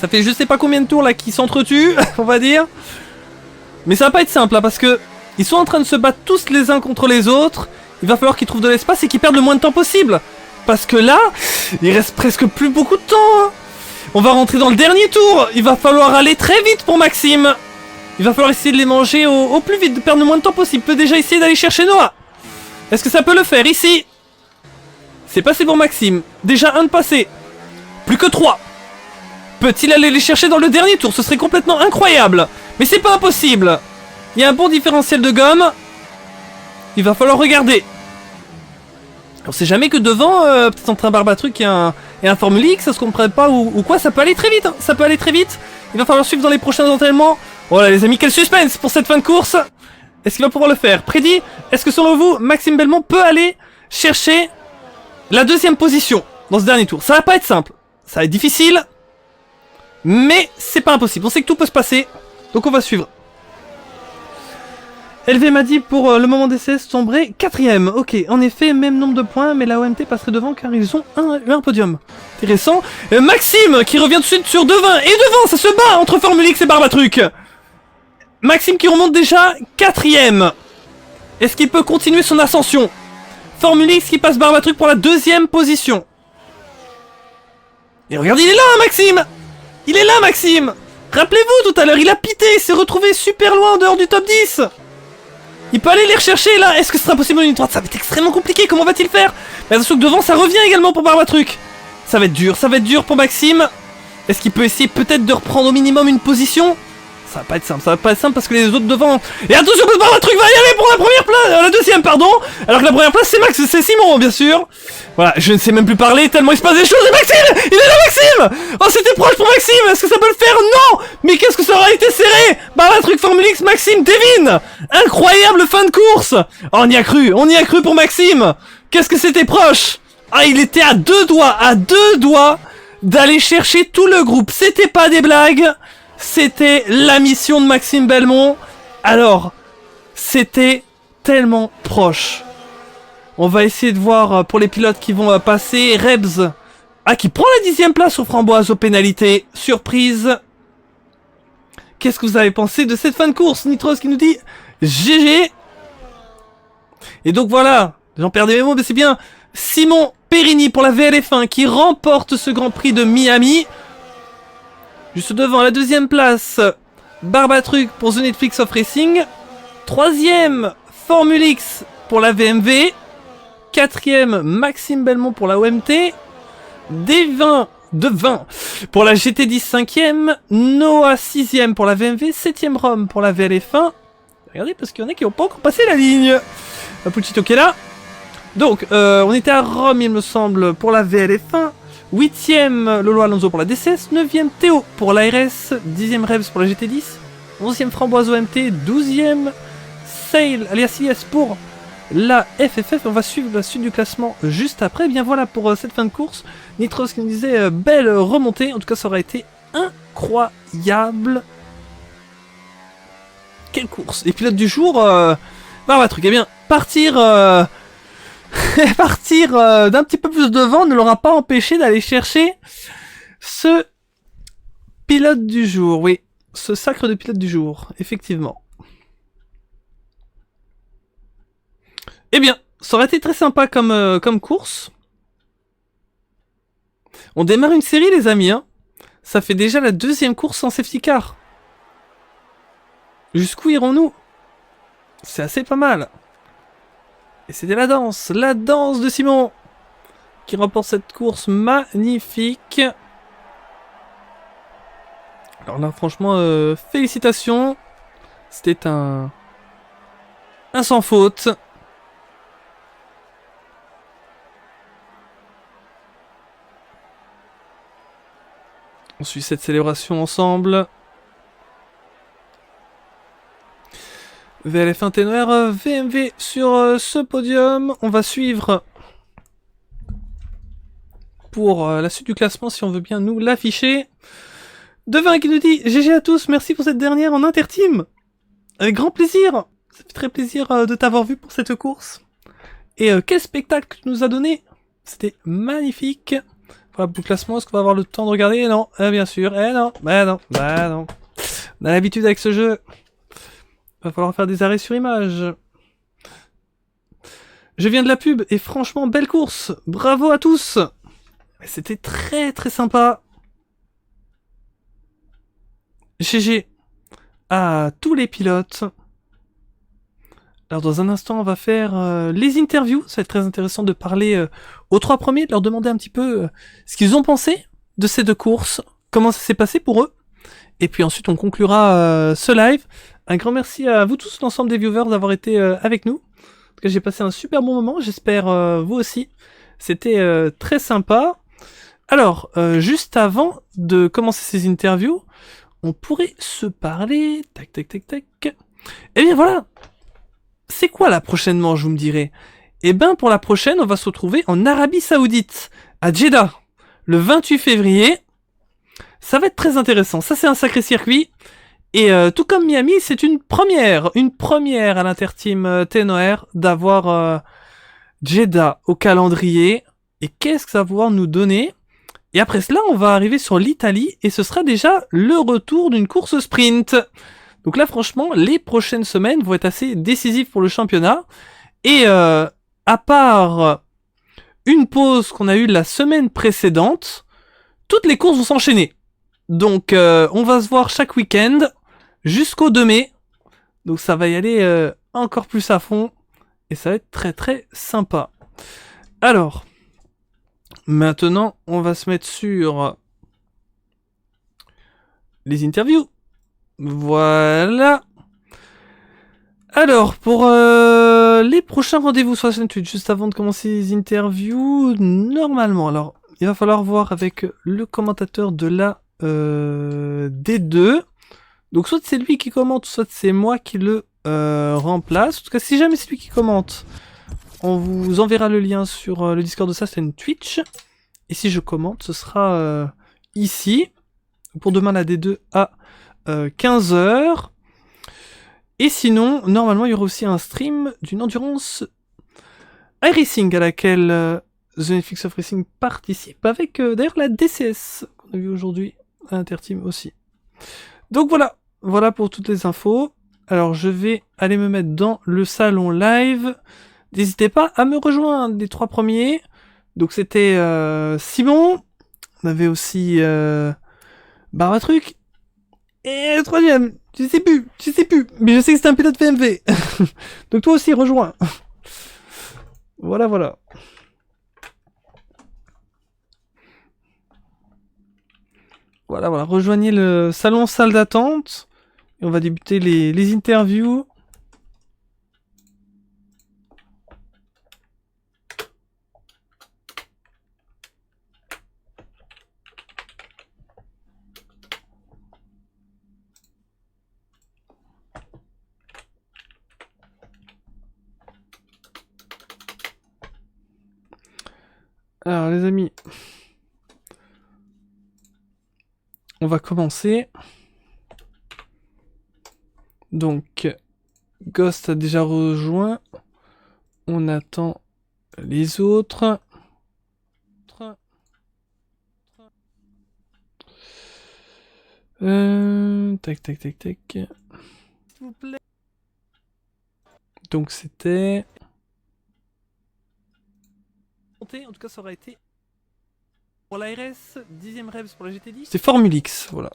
Ça fait je sais pas combien de tours là qu'ils s'entretuent, on va dire. Mais ça va pas être simple là parce que ils sont en train de se battre tous les uns contre les autres. Il va falloir qu'ils trouvent de l'espace et qu'ils perdent le moins de temps possible. Parce que là, il reste presque plus beaucoup de temps. Hein. On va rentrer dans le dernier tour. Il va falloir aller très vite pour Maxime. Il va falloir essayer de les manger au plus vite, de perdre le moins de temps possible. Il peut déjà essayer d'aller chercher Noah. Est-ce que ça peut le faire ici? C'est passé pour Maxime. Déjà un de passé. Plus que 3. Peut-il aller les chercher dans le dernier tour? Ce serait complètement incroyable. Mais c'est pas impossible. Il y a un bon différentiel de gomme. Il va falloir regarder. On sait jamais que devant, peut-être entre un Barbatruc et un Formule X, ça se comprenne pas ou quoi, ça peut aller très vite. Hein. Ça peut aller très vite. Il va falloir suivre dans les prochains entraînements. Oh là les amis, quel suspense pour cette fin de course. Est-ce qu'il va pouvoir le faire? Prédit, est-ce que selon vous, Maxime Belmont peut aller chercher la deuxième position dans ce dernier tour? Ça va pas être simple. Ça va être difficile. Mais c'est pas impossible. On sait que tout peut se passer. Donc on va suivre. LV m'a dit pour le moment d'essai sombrer 4ème. Ok, en effet, même nombre de points, mais la OMT passerait devant car ils ont un podium. Intéressant. Maxime qui revient tout de suite sur Devin. Et devant, ça se bat entre Formulix et Barbatruc. Maxime qui remonte déjà 4ème. Est-ce qu'il peut continuer son ascension? Formulix qui passe Barbatruc pour la 2ème position. Et regardez, il est là, Maxime. Il est là, Maxime. Rappelez-vous, tout à l'heure, il a pité, il s'est retrouvé super loin en dehors du top 10. Il peut aller les rechercher, là. Est-ce que ce sera possible en ligne droite? Ça va être extrêmement compliqué, comment va-t-il faire? Mais attention que devant, ça revient également pour Barbatruc. Ça va être dur pour Maxime. Est-ce qu'il peut essayer peut-être de reprendre au minimum une position? Ça va pas être simple parce que les autres devant... Et attention, Barbatruc va y aller pour la première place, la 2ème, pardon. Alors que la première place, c'est Simon, bien sûr. Voilà, je ne sais même plus parler tellement il se passe des choses. Et Maxime, il est là, Maxime. Oh, c'était proche pour Maxime. Est-ce que ça peut le faire? Non. Mais qu'est-ce que ça aura été serré. Barbatruc, Formulix, Maxime, Devin. Incroyable fin de course. Oh, on y a cru pour Maxime. Qu'est-ce que c'était proche. Ah, il était à deux doigts d'aller chercher tout le groupe. C'était pas des blagues. C'était la mission de Maxime Belmont. Alors, c'était tellement proche. On va essayer de voir pour les pilotes qui vont passer. Rebs, qui prend la 10ème place aux framboises aux pénalités. Surprise. Qu'est-ce que vous avez pensé de cette fin de course? Nitros qui nous dit GG. Et donc voilà, j'en perds mes mots, mais c'est bien. Simon Périni pour la VLF1 qui remporte ce Grand Prix de Miami. Juste devant, à la 2ème place, Barbatruc pour The Netflix of Racing. 3ème, Formulix pour la VMV. 4ème, Maxime Belmont pour la OMT. Devin pour la GT10 5ème. Noah 6ème pour la VMV. 7ème Rome pour la VLF1. Regardez, parce qu'il y en a qui n'ont pas encore passé la ligne. Puccito qui est là. Donc, on était à Rome, il me semble, pour la VLF1. 8ème Lolo Alonso pour la DCS, 9ème Théo pour l'ARS, 10ème Revs pour la GT10, 11ème Framboise OMT, 12ème Sail alias IS pour la FFF. On va suivre la suite du classement juste après. Bien voilà pour cette fin de course. Nitros qui nous disait belle remontée, en tout cas ça aura été incroyable. Quelle course. Les pilotes du jour, Barbatruc, eh bien, partir d'un petit peu plus devant ne l'aura pas empêché d'aller chercher ce pilote du jour. Oui, ce sacre de pilote du jour, effectivement. Eh bien, ça aurait été très sympa comme course. On démarre une série, les amis. Hein. Ça fait déjà la 2ème course en safety car. Jusqu'où irons-nous? C'est assez pas mal. Et c'était la danse de Simon qui remporte cette course magnifique. Alors là, franchement, félicitations. C'était un sans faute. On suit cette célébration ensemble. VLF1 Ténoir, VMV sur ce podium. On va suivre pour la suite du classement si on veut bien nous l'afficher. Devin qui nous dit GG à tous, merci pour cette dernière en interteam. Avec grand plaisir. Ça fait très plaisir de t'avoir vu pour cette course. Et quel spectacle que tu nous as donné. C'était magnifique. Voilà pour le classement, est-ce qu'on va avoir le temps de regarder? Non, bien sûr. Non. On a l'habitude avec ce jeu. Va falloir faire des arrêts sur image. Je viens de la pub et franchement, belle course. Bravo à tous. C'était très très sympa. GG à tous les pilotes. Alors dans un instant, on va faire les interviews. Ça va être très intéressant de parler aux 3 premiers, de leur demander un petit peu ce qu'ils ont pensé de ces 2 courses, comment ça s'est passé pour eux. Et puis ensuite, on conclura ce live. Un grand merci à vous tous, l'ensemble des viewers, d'avoir été avec nous. En tout cas, j'ai passé un super bon moment, j'espère vous aussi. C'était très sympa. Alors, juste avant de commencer ces interviews, on pourrait se parler... Tac. Eh bien voilà. C'est quoi la prochaine manche, vous me direz? Eh ben, pour la prochaine, on va se retrouver en Arabie Saoudite, à Jeddah, le 28 février. Ça va être très intéressant. Ça, c'est un sacré circuit. Et tout comme Miami, c'est une première à l'Interteam TNOR d'avoir Jeddah au calendrier. Et qu'est-ce que ça va pouvoir nous donner? Et après cela, on va arriver sur l'Italie et ce sera déjà le retour d'une course sprint. Donc là, franchement, les prochaines semaines vont être assez décisives pour le championnat. Et à part une pause qu'on a eue la semaine précédente, toutes les courses vont s'enchaîner. Donc on va se voir chaque week-end jusqu'au 2 mai. Donc ça va y aller encore plus à fond. Et ça va être très très sympa. Alors, maintenant, on va se mettre sur les interviews. Voilà. Alors, pour les prochains rendez-vous sur la chaîne Twitch, juste avant de commencer les interviews, normalement, alors, il va falloir voir avec le commentateur de la D2. Donc, soit c'est lui qui commente, soit c'est moi qui le remplace. En tout cas, si jamais c'est lui qui commente, on vous enverra le lien sur le Discord de sa chaîne Twitch. Et si je commente, ce sera ici. Pour demain, la D2 à 15h. Et sinon, normalement, il y aura aussi un stream d'une endurance iRacing à laquelle The Netflix of Racing participe. Avec d'ailleurs la DCS qu'on a vu aujourd'hui à Interteam aussi. Donc voilà. Voilà pour toutes les infos. Alors je vais aller me mettre dans le salon live. N'hésitez pas à me rejoindre les 3 premiers. Donc c'était Simon. On avait aussi Barbatruc. Et le troisième, je sais plus. Mais je sais que c'est un pilote BMW. Donc toi aussi, rejoins. Voilà. Voilà, rejoignez le salon salle d'attente. Et on va débuter les interviews. Alors les amis, on va commencer. Donc, Ghost a déjà rejoint. On attend les autres. Tac. S'il vous plaît. Donc c'était... En tout cas, ça aura été pour la RS, 10ème Revs pour la GT10. C'est Formule X, voilà.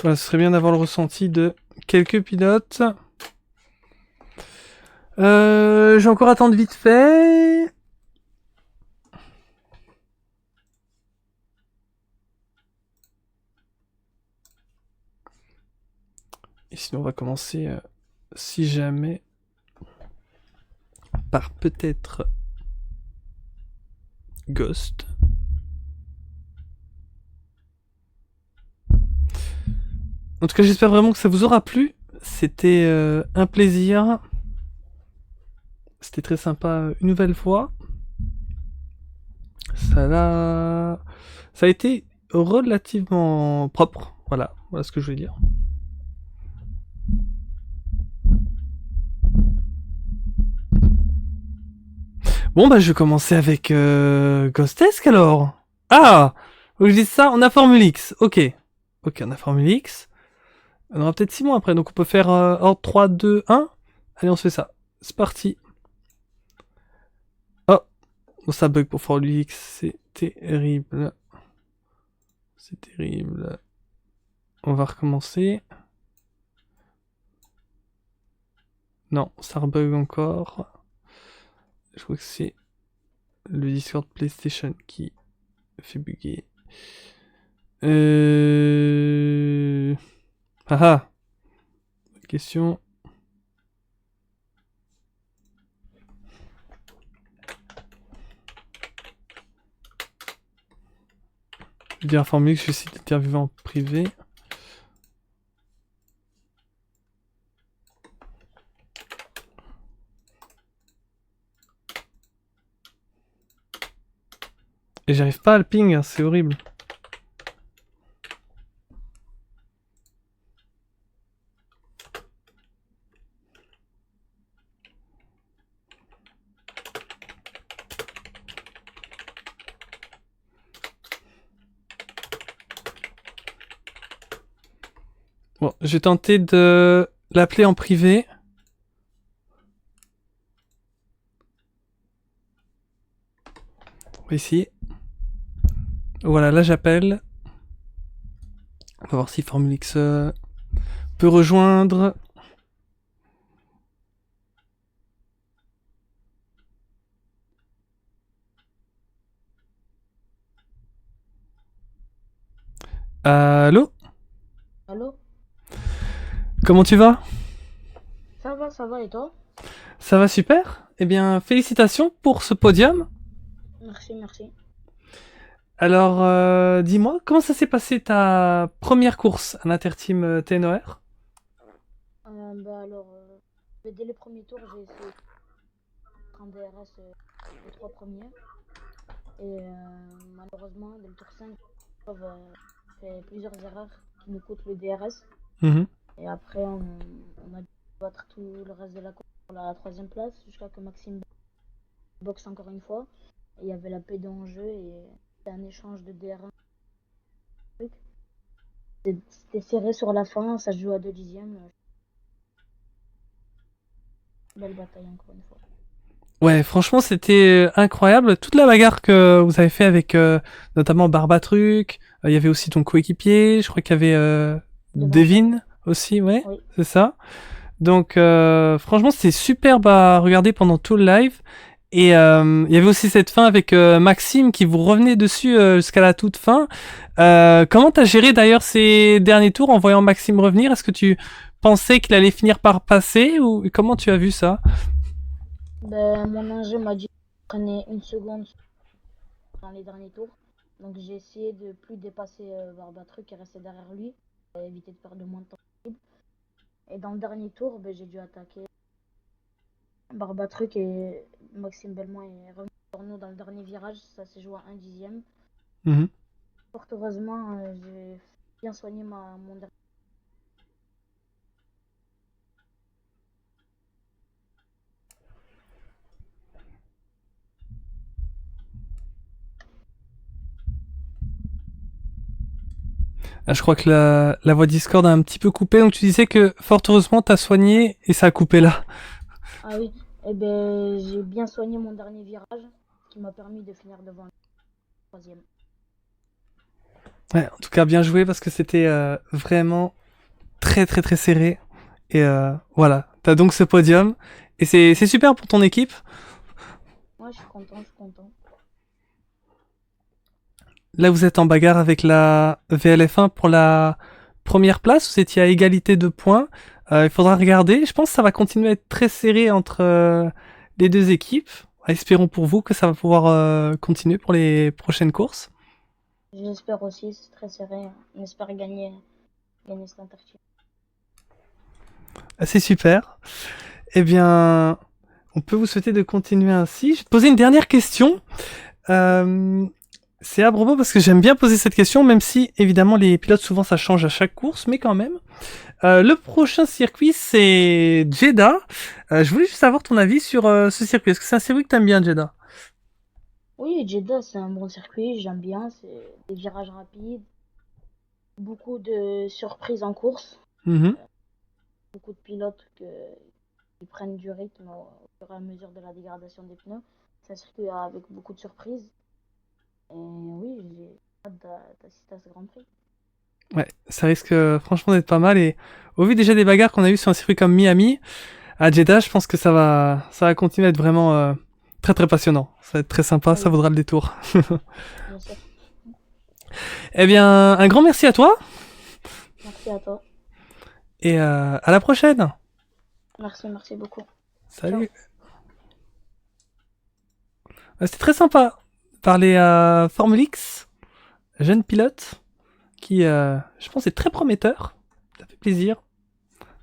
Voilà, ce serait bien d'avoir le ressenti de quelques pilotes. Je vais encore attendre vite fait. Et sinon, on va commencer, si jamais, par peut-être Ghost. En tout cas, j'espère vraiment que ça vous aura plu. C'était un plaisir. C'était très sympa une nouvelle fois. Ça a été relativement propre. Voilà ce que je voulais dire. Bon bah je vais commencer avec Ghostesque alors. Ah, faut que je dise ça, on a Formule X. Ok, on a Formule X. On aura peut-être 6 mois après, donc on peut faire ordre 3, 2, 1. Allez, on se fait ça. C'est parti. Oh, ça bug pour Formule X, c'est terrible. C'est terrible. On va recommencer. Non, ça rebug encore. Je crois que c'est le Discord PlayStation qui fait bugger. Ah ah. Question. Je vais informer que je suis interviewé en privé. Et j'arrive pas à le ping, hein, c'est horrible. Bon, je vais tenter de l'appeler en privé. Ici. Voilà, là j'appelle. On va voir si Formule X peut rejoindre. Allô? Allô? Comment tu vas? Ça va et toi? Ça va super? Eh bien, félicitations pour ce podium. Merci, merci. Alors, dis-moi, comment ça s'est passé ta première course à l'Interteam TNOR? Dès les premiers tours, j'ai essayé un DRS les trois premiers. Et malheureusement, dès le tour 5, j'ai fait plusieurs erreurs qui nous coûtent le DRS. Mhm. Et après, on a dû battre tout le reste de la course pour la troisième place jusqu'à que Maxime boxe encore une fois. Et il y avait la P2 en jeu et c'était un échange de DRS. C'était serré sur la fin, ça se joue à 2 dixièmes. Belle bataille encore une fois. Ouais, franchement, c'était incroyable. Toute la bagarre que vous avez fait avec notamment Barbatruc. Il y avait aussi ton coéquipier. Je crois qu'il y avait Devant ça. Devin aussi, ouais, Oui. c'est ça. Donc, franchement, c'était superbe à regarder pendant tout le live. Et il y avait aussi cette fin avec Maxime qui vous revenait dessus jusqu'à la toute fin. Comment t'as géré d'ailleurs ces derniers tours en voyant Maxime revenir? Est-ce que tu pensais qu'il allait finir par passer ou comment tu as vu ça? Ben, mon ingé m'a dit qu'il prenait une seconde dans les derniers tours. Donc j'ai essayé de plus dépasser Barbatruc et rester derrière lui pour éviter de perdre le moins de temps possible. Et dans le dernier tour, ben, j'ai dû attaquer Barbatruc et Maxime Belmont est revenu sur nous dans le dernier virage. Ça s'est joué à 1 dixième. Mhm. Fort heureusement, j'ai bien soigné mon dernier. Ah, je crois que la voix Discord a un petit peu coupé, donc tu disais que fort heureusement t'as soigné et ça a coupé là. Ah oui, et ben, j'ai bien soigné mon dernier virage, ce qui m'a permis de finir devant le troisième. Ouais, en tout cas bien joué parce que c'était vraiment très très très serré. Et voilà, t'as donc ce podium. Et c'est super pour ton équipe. Moi, je suis content, je suis content. Là, vous êtes en bagarre avec la VLF1 pour la première place. Vous étiez à égalité de points. Il faudra regarder. Je pense que ça va continuer à être très serré entre les deux équipes. Espérons pour vous que ça va pouvoir continuer pour les prochaines courses. J'espère aussi, c'est très serré. On espère gagner cette interview. Ah, c'est super. Eh bien, on peut vous souhaiter de continuer ainsi. Je vais te poser une dernière question. Euh, c'est à propos parce que j'aime bien poser cette question, même si évidemment les pilotes souvent ça change à chaque course, mais quand même. Le prochain circuit c'est Jeddah. Je voulais juste savoir ton avis sur ce circuit. Est-ce que c'est un circuit que t'aimes bien, Jeddah? Oui, Jeddah, c'est un bon circuit, j'aime bien. C'est des virages rapides, beaucoup de surprises en course, Mhm. beaucoup de pilotes qui prennent du rythme au fur et à mesure de la dégradation des pneus. C'est un circuit avec beaucoup de surprises. Et oui, j'ai hâte d'assister à ce Grand Prix. Ouais, ça risque franchement d'être pas mal. Et au vu déjà des bagarres qu'on a eues sur un circuit comme Miami, À Jeddah, je pense que ça va continuer à être vraiment très très passionnant. Ça va être très sympa, ça Oui, vaudra le détour. bien sûr. Eh bien, un grand merci à toi Merci à toi. et à la prochaine. Merci beaucoup. Ciao. Salut. C'était très sympa. Parler à Formule X, jeune pilote, qui, je pense, est très prometteur. Ça fait plaisir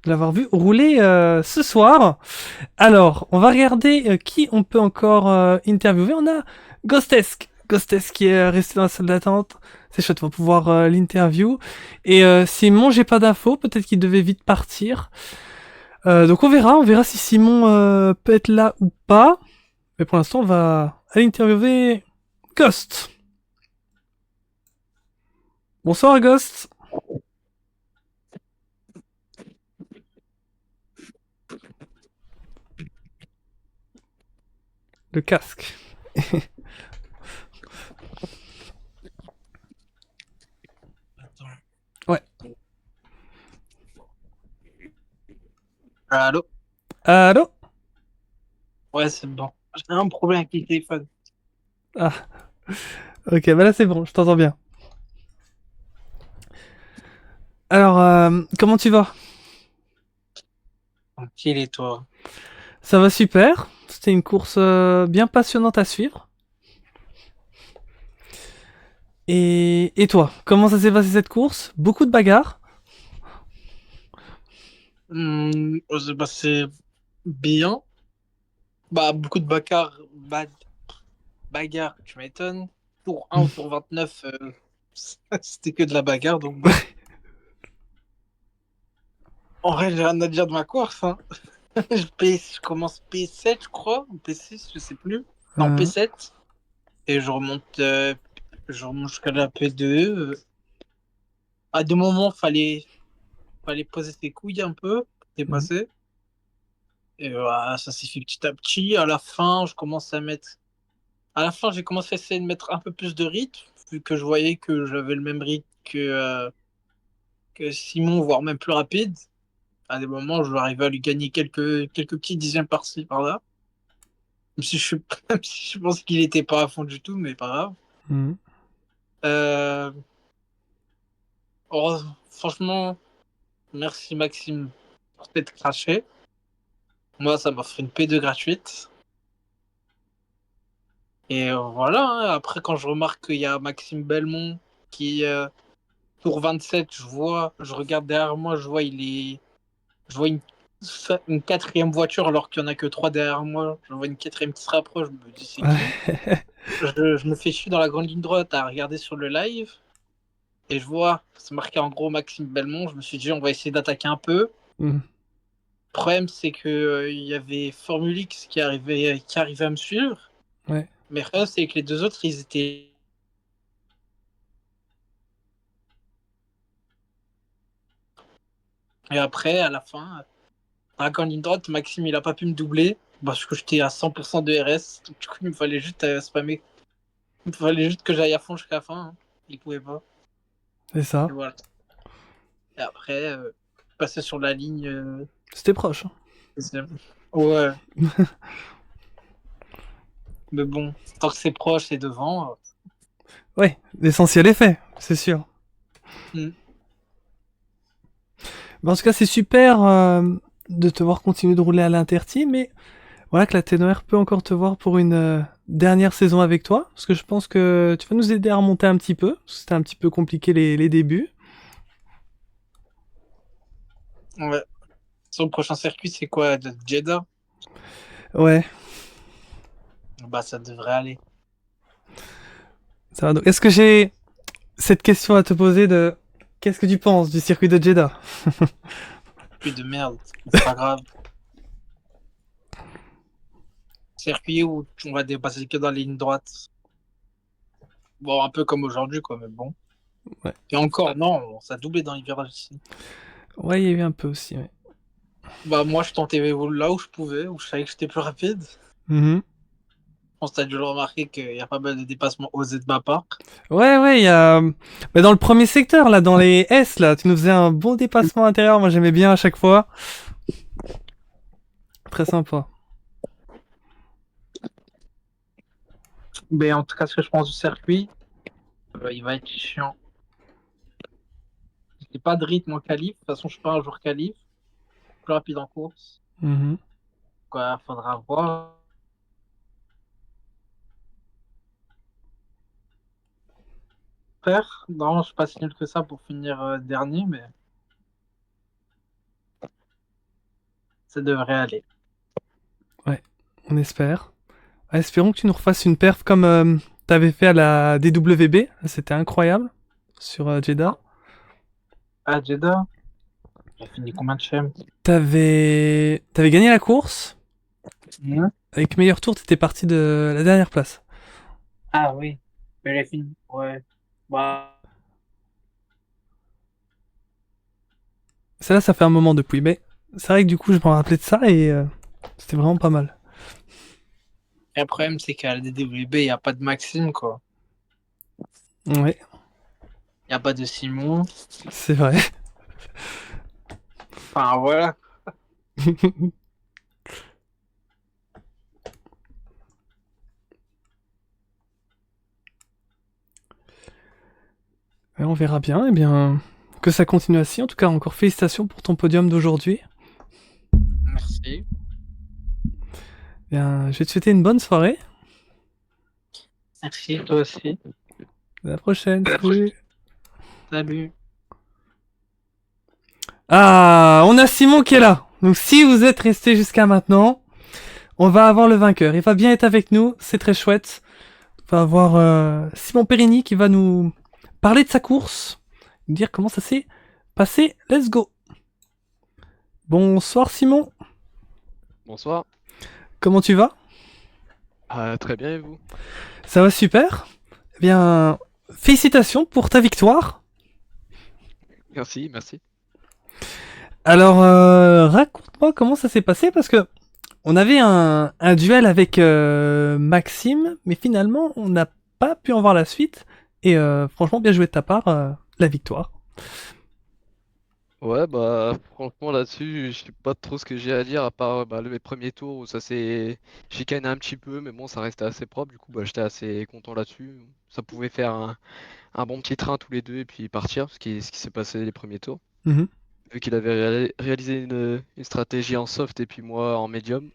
de l'avoir vu rouler ce soir. Alors, on va regarder qui on peut encore interviewer. On a Ghostesque. Ghostesque qui est resté dans la salle d'attente. C'est chouette, on va pouvoir l'interview. Et Simon, j'ai pas d'infos. Peut-être qu'il devait vite partir. Donc on verra si Simon peut être là ou pas. Mais pour l'instant, on va aller interviewer Ghost. Bonsoir Ghost. Le casque. Attends. Ouais. Allô? Allô? Ouais, c'est bon. J'ai un problème avec le téléphone. Ah. Ok, bah là c'est bon, je t'entends bien. Alors, comment tu vas? Tranquille et toi? Ça va super. C'était une course bien passionnante à suivre. Et toi, comment ça s'est passé cette course? Beaucoup de bagarres? C'est passé bien. Bah, beaucoup de bagarres, tu m'étonnes. Tour 1 au tour 29, c'était que de la bagarre, donc bon. En vrai, j'ai rien à dire de ma course, hein. Je commence P7, je crois, ou P6, je sais plus. Non, Euh, P7. Et je remonte jusqu'à la P2. À des moments, fallait poser ses couilles un peu, mhm, dépasser. Et voilà, ça s'est fait petit à petit. À la fin, j'ai commencé à essayer de mettre un peu plus de rythme, vu que je voyais que j'avais le même rythme que Simon, voire même plus rapide. À des moments, je vais arriver à lui gagner quelques petits dixièmes par-ci, par-là. Même si même si je pense qu'il était pas à fond du tout, mais pas grave. mhm. Euh, Franchement, merci Maxime pour t'être craché. Moi, ça m'a fait une P2 gratuite. Et voilà, hein. Après, quand je remarque qu'il y a Maxime Belmont qui, tour 27, je regarde derrière moi, je vois une quatrième voiture alors qu'il n'y en a que trois derrière moi. Je vois une quatrième qui se rapproche, je me dis c'est qui? Ouais. Je me fais suivre dans la grande ligne droite à regarder sur le live et je vois, c'est marqué en gros Maxime Belmont. Je me suis dit, on va essayer d'attaquer un peu. Mhm. Le problème, c'est que il y avait Formule X qui arrivait à me suivre. Ouais. Mais le problème, c'est que les deux autres, ils étaient. Et après, à la fin, dans la grande ligne droite, Maxime, il a pas pu me doubler parce que j'étais à 100% de RS. Donc, du coup, il me fallait juste spammer. Il me fallait juste que j'aille à fond jusqu'à la fin, hein. Il pouvait pas. C'est Et ça. voilà. Et après, passer sur la ligne C'était proche, hein. deuxième. Ouais, mais bon, tant que c'est proche et devant. Ouais, l'essentiel est fait, c'est sûr. Hmm. Mais en tout cas, c'est super de te voir continuer de rouler à l'Interteam, mais voilà que la TNOR peut encore te voir pour une dernière saison avec toi, parce que je pense que tu vas nous aider à remonter un petit peu, parce que c'était un petit peu compliqué les débuts. Ouais. Sur le prochain circuit, c'est quoi? De Jeddah? Ouais, Bah, ça devrait aller. ça va. Donc, est-ce que j'ai cette question à te poser de qu'est-ce que tu penses du circuit de Jeddah? Plus de merde. C'est pas grave. Circuit où on va dépasser que dans les lignes droites. Bon, un peu comme aujourd'hui, quoi, mais bon. Ouais. Et encore, non, ça a doublé dans les virages ici. Ouais, il y a eu un peu aussi, ouais. Bah, moi, je tentais là où je pouvais, où je savais que j'étais plus rapide. Mhm. Je pense que t'as dû le remarquer qu'il y a pas mal de dépassements osés de ma part. Ouais, ouais, il y a... Bah, dans le premier secteur, là, dans les S, là, tu nous faisais un bon dépassement intérieur, moi j'aimais bien à chaque fois. Très sympa. Mais en tout cas, ce que je pense du circuit, il va être chiant. J'ai pas de rythme en qualif. De toute façon, je suis pas un joueur qualif. Plus rapide en course. Mhm. Quoi, faudra voir. Faire. Non, je suis pas si nul que ça pour finir dernier, mais ça devrait aller. Ouais, on espère. Ah, espérons que tu nous refasses une perf comme t'avais fait à la DWB. C'était incroyable sur Jeddah. Ah, Jeddah, j'ai fini combien de chaînes? T'avais gagné la course. Avec meilleur tour, t'étais parti de la dernière place. Ah oui, mais j'ai fini. Ouais. Bah, Celle-là, ça fait un moment depuis. Mais c'est vrai que du coup, je me rappelais de ça et c'était vraiment pas mal. et le problème, c'est qu'à la DWB, il n'y a pas de Maxime, quoi. Ouais, Il n'y a pas de Simon. c'est vrai. Enfin, voilà. Ouais, on verra bien. Eh bien, que ça continue ainsi. En tout cas, encore félicitations pour ton podium d'aujourd'hui. Merci. Bien, je vais te souhaiter une bonne soirée. Merci, toi aussi. À la prochaine. Salut. Salut. Ah, on a Simon qui est là. Donc si vous êtes resté jusqu'à maintenant, on va avoir le vainqueur. Il va bien être avec nous, c'est très chouette. On va avoir Simon Périni qui va nous parler de sa course, nous dire comment ça s'est passé. Let's go. Bonsoir Simon, Bonsoir. comment tu vas? Ah, très bien, et vous? Ça va super. Eh bien, félicitations pour ta victoire. Merci, merci. Alors, raconte-moi comment ça s'est passé parce que on avait un duel avec Maxime, mais finalement, on n'a pas pu en voir la suite. Et franchement, bien joué de ta part, la victoire. Ouais, bah, franchement, là-dessus, je sais pas trop ce que j'ai à dire, à part bah, mes premiers tours où ça s'est chicané un petit peu, mais bon, ça restait assez propre, du coup, bah, j'étais assez content là-dessus. Ça pouvait faire un bon petit train tous les deux et puis partir, ce qui s'est passé les premiers tours. Mhm. Vu qu'il avait réalisé une stratégie en soft et puis moi en médium,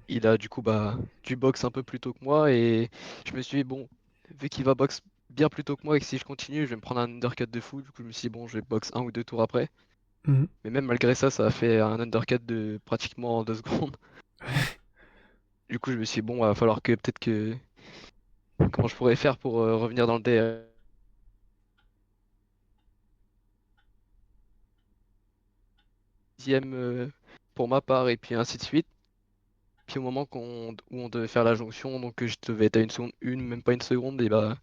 il a du coup bah, du box un peu plus tôt que moi et je me suis dit, bon, vu qu'il va box bien plus tôt que moi et que si je continue, je vais me prendre un undercut de fou. Du coup, je me suis dit, bon, je vais box un ou deux tours après. Mhm. Mais même malgré ça, ça a fait un undercut de pratiquement 2 secondes. Du coup, je me suis dit, bon, va falloir que peut-être que. Comment je pourrais faire pour revenir dans le DR dixième pour ma part et puis ainsi de suite. Puis au moment où on devait faire la jonction, donc je devais être à une seconde, même pas une seconde, et bah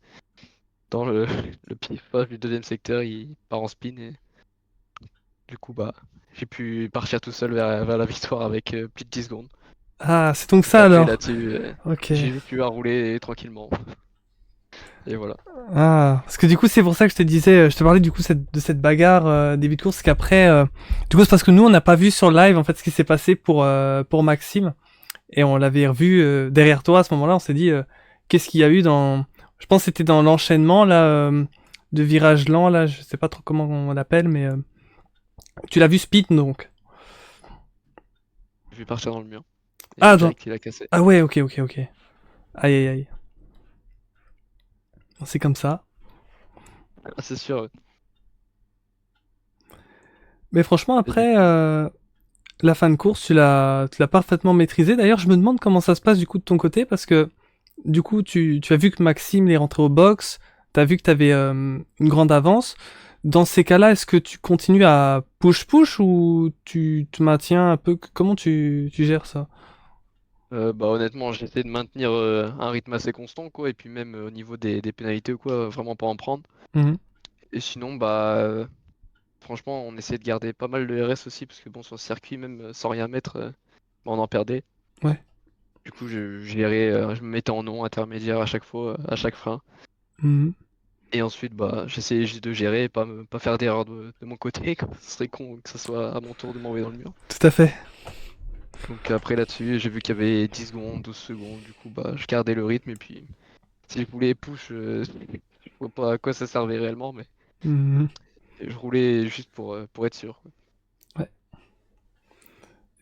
dans le pif du deuxième secteur, il part en spin et du coup bah j'ai pu partir tout seul vers la victoire avec plus de 10 secondes. Ah, c'est donc Et ça après alors. là-dessus, Ok. j'ai pu rouler tranquillement. Et voilà. Ah, parce que du coup, c'est pour ça que je te disais, je te parlais du coup de cette bagarre début de course, qu'après, du coup, c'est parce que nous, on n'a pas vu sur live en fait ce qui s'est passé pour Maxime, et on l'avait revu derrière toi à ce moment-là. On s'est dit, qu'est-ce qu'il y a eu dans, je pense que c'était dans l'enchaînement là de virage lent là, je sais pas trop comment on l'appelle, mais tu l'as vu speed donc. Je vais partir dans le mur. Et Ah, dans... direct il a cassé. ah ouais, ok, ok, ok. Aïe, aïe, aïe. C'est comme ça. Ah, c'est sûr. Mais franchement, Et du après, la fin de course, tu l'as parfaitement maîtrisé. D'ailleurs, je me demande comment ça se passe du coup de ton côté, parce que du coup, tu as vu que Maxime il est rentré au box, tu as vu que tu avais une grande avance. Dans ces cas-là, est-ce que tu continues à push-push ou tu te maintiens un peu? Comment tu gères ça? bah honnêtement, j'essaie de maintenir un rythme assez constant quoi. Et puis même au niveau des pénalités ou quoi, vraiment pas en prendre. Mhm. Et sinon bah franchement, on essaie de garder pas mal de RS aussi, parce que bon, sur le circuit, même sans rien mettre, bah, on en perdait. Ouais. Du coup, je me mettais en non intermédiaire à chaque fois, à chaque frein. Mhm. Et ensuite, bah, j'essayais juste de gérer et pas faire d'erreur de mon côté, quoi. Ce serait con que ce soit à mon tour de m'envoyer dans le mur. Tout à fait. Donc après là-dessus, j'ai vu qu'il y avait 10 secondes, 12 secondes, du coup bah je gardais le rythme et puis si je voulais push, je vois pas à quoi ça servait réellement, mais Mhm. je roulais juste pour être sûr, quoi. Ouais.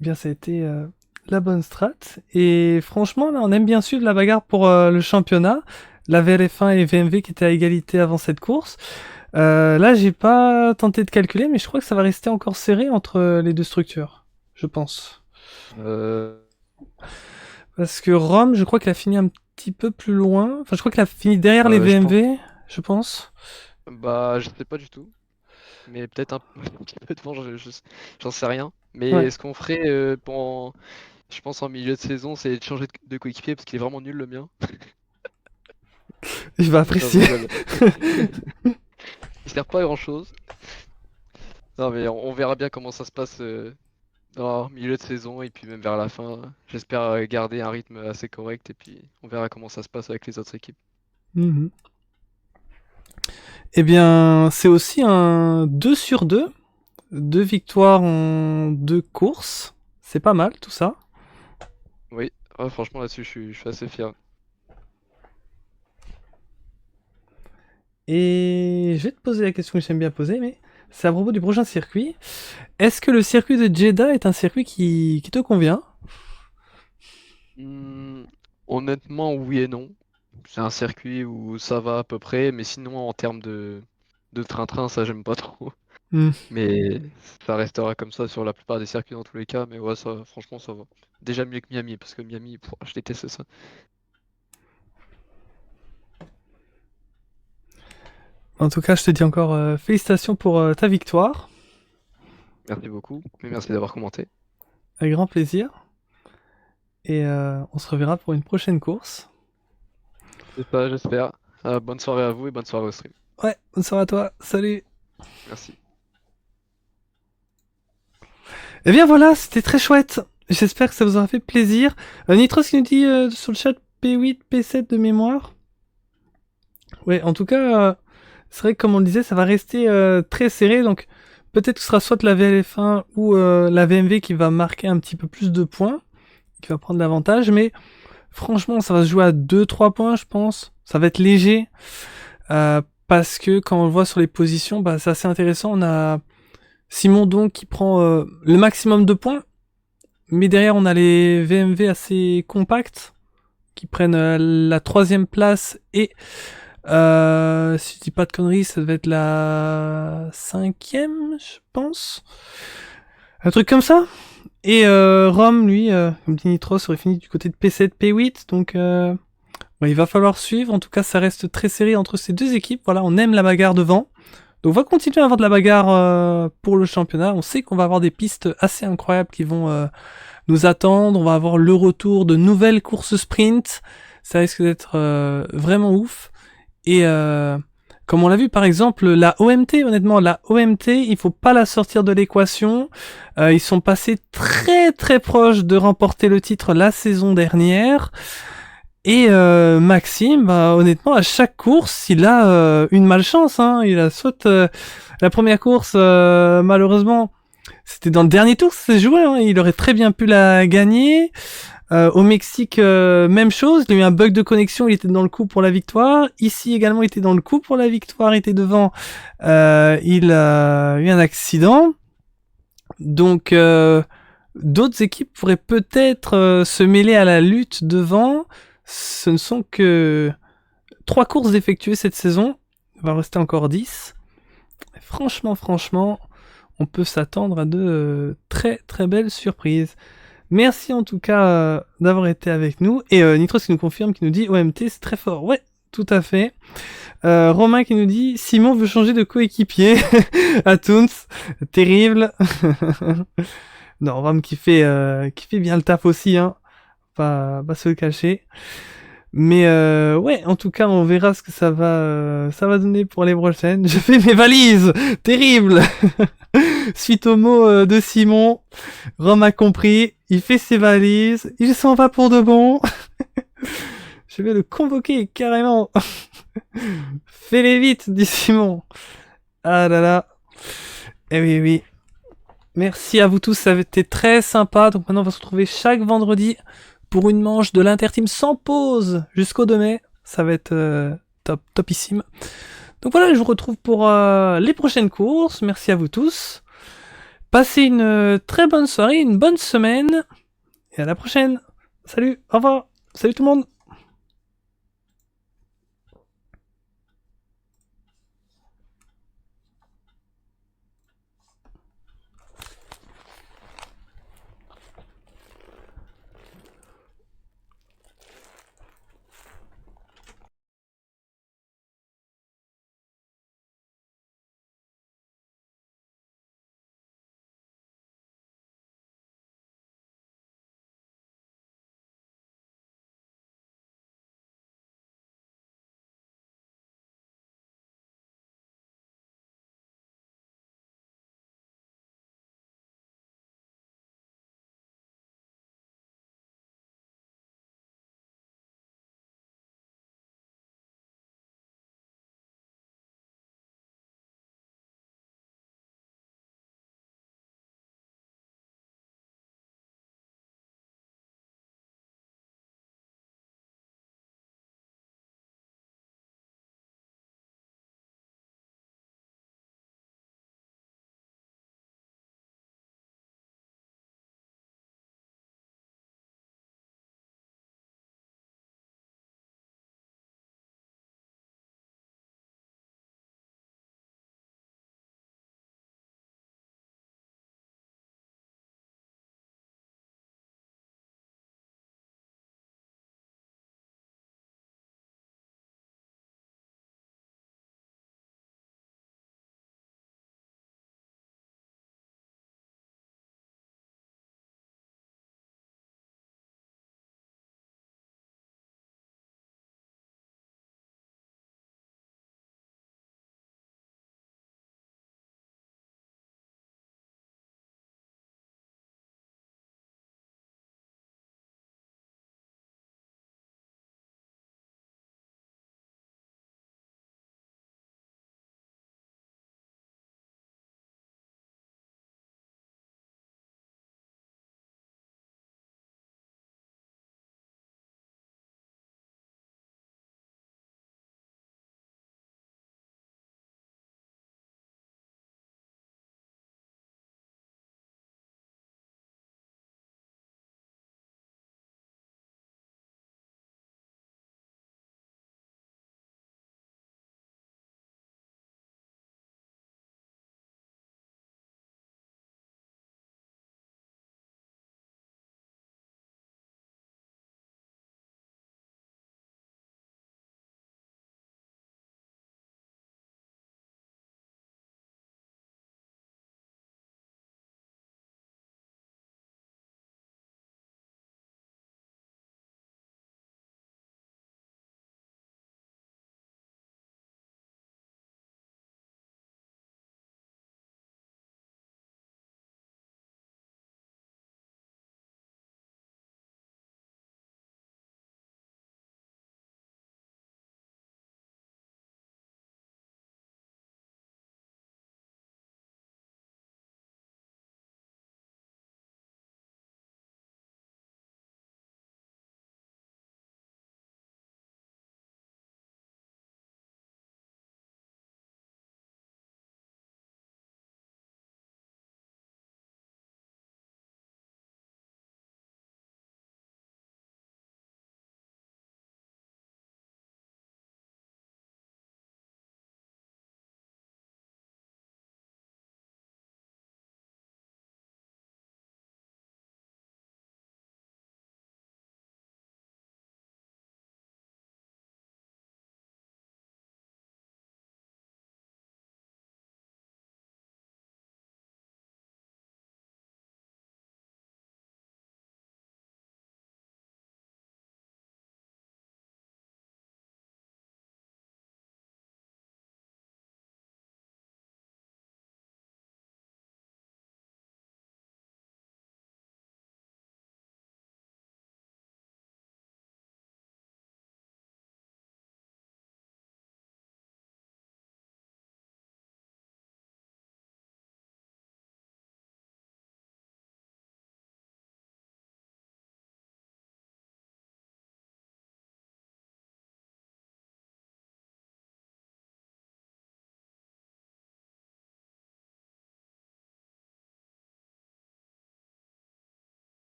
Eh bien, ça a été la bonne strat. Et franchement, là, on aime bien suivre la bagarre pour le championnat. La VLF1 et VMV qui étaient à égalité avant cette course. Là, j'ai pas tenté de calculer, mais je crois que ça va rester encore serré entre les deux structures, je pense. Euh, Parce que Rome, je crois qu'il a fini un petit peu plus loin. Enfin, je crois qu'il a fini derrière les je pense, VMV, je pense. bah je sais pas du tout, mais peut-être un, un petit peu devant, j'en sais rien. Ouais, Mais ce qu'on ferait je pense en milieu de saison, c'est de changer de coéquipier parce qu'il est vraiment nul le mien. je vais Non, je apprécier. rigole. Il sert pas à grand chose. Non mais on verra bien comment ça se passe dans le milieu de saison et puis même vers la fin. J'espère garder un rythme assez correct et puis on verra comment ça se passe avec les autres équipes. Mhm. Eh bien, c'est aussi un 2 sur 2. 2 victoires en 2 courses. C'est pas mal tout ça. Oui, ouais, franchement là-dessus je suis assez fier. Et je vais te poser la question que j'aime bien poser, mais c'est à propos du prochain circuit. Est-ce que le circuit de Jeddah est un circuit qui te convient? Hmm, honnêtement oui et non. C'est un circuit où ça va à peu près, mais sinon en termes de train-train ça j'aime pas trop. Hmm. Mais ça restera comme ça sur la plupart des circuits dans tous les cas, mais ouais ça franchement ça va. Déjà mieux que Miami, parce que Miami, pouah, je déteste ça. En tout cas, je te dis encore félicitations pour ta victoire. Merci beaucoup, mais merci d'avoir commenté. Avec grand plaisir. Et on se reverra pour une prochaine course. C'est ça, j'espère. Bonne soirée à vous et bonne soirée au stream. Ouais, bonne soirée à toi. Salut. Merci. Eh bien voilà, c'était très chouette. J'espère que ça vous aura fait plaisir. Nitros qui nous dit sur le chat P8, P7 de mémoire. Ouais, en tout cas, c'est vrai que comme on le disait, ça va rester très serré. Donc peut-être que ce sera soit la VLF1 ou la VMV qui va marquer un petit peu plus de points, qui va prendre l'avantage. Mais franchement, ça va se jouer à 2-3 points, je pense. Ça va être léger. Parce que quand on le voit sur les positions, bah, c'est assez intéressant. On a Simon donc qui prend le maximum de points. Mais derrière, on a les VMV assez compacts qui prennent la 3e place et si je dis pas de conneries, ça devait être la 5e, je pense. Un truc comme ça. Et Rome, lui, comme dit Nitros, aurait fini du côté de P7, P8. Donc, ouais, il va falloir suivre. En tout cas, ça reste très serré entre ces deux équipes. Voilà, on aime la bagarre devant. Donc, on va continuer à avoir de la bagarre pour le championnat. On sait qu'on va avoir des pistes assez incroyables qui vont nous attendre. On va avoir le retour de nouvelles courses sprint. Ça risque d'être vraiment ouf. Et comme on l'a vu par exemple, la OMT, honnêtement, la OMT, il faut pas la sortir de l'équation. Ils sont passés très très proches de remporter le titre la saison dernière. Et Maxime, bah, honnêtement, à chaque course, il a une malchance. Hein. Il a soit la première course, malheureusement, c'était dans le dernier tour, ça s'est joué. Hein. Il aurait très bien pu la gagner. Au Mexique, même chose. Il a eu un bug de connexion. Il était dans le coup pour la victoire. Ici également, il était dans le coup pour la victoire. Il était devant. Il a eu un accident. Donc, d'autres équipes pourraient peut-être se mêler à la lutte devant. Ce ne sont que 3 courses effectuées cette saison. Il va en rester encore 10. Franchement, on peut s'attendre à de très très belles surprises. Merci en tout cas d'avoir été avec nous. Et Nitros qui nous confirme, qui nous dit OMT c'est très fort. Ouais, tout à fait. Romain qui nous dit Simon veut changer de coéquipier à Toons. Terrible. Non, Rom qui fait bien le taf aussi, hein. Pas se le cacher. Mais ouais, en tout cas, on verra ce que ça va donner pour les prochaines. Je fais mes valises. Terrible. Suite au mot de Simon, Rome a compris. Il fait ses valises. Il s'en va pour de bon. Je vais le convoquer carrément. Fais-les vite, dit Simon. Ah là là. Eh oui, oui. Merci à vous tous, ça avait été très sympa. Donc maintenant, on va se retrouver chaque vendredi pour une manche de l'Interteam sans pause jusqu'au 2 mai. Ça va être topissime. Donc voilà, je vous retrouve pour les prochaines courses. Merci à vous tous. Passez une très bonne soirée, une bonne semaine. Et à la prochaine. Salut, au revoir. Salut tout le monde.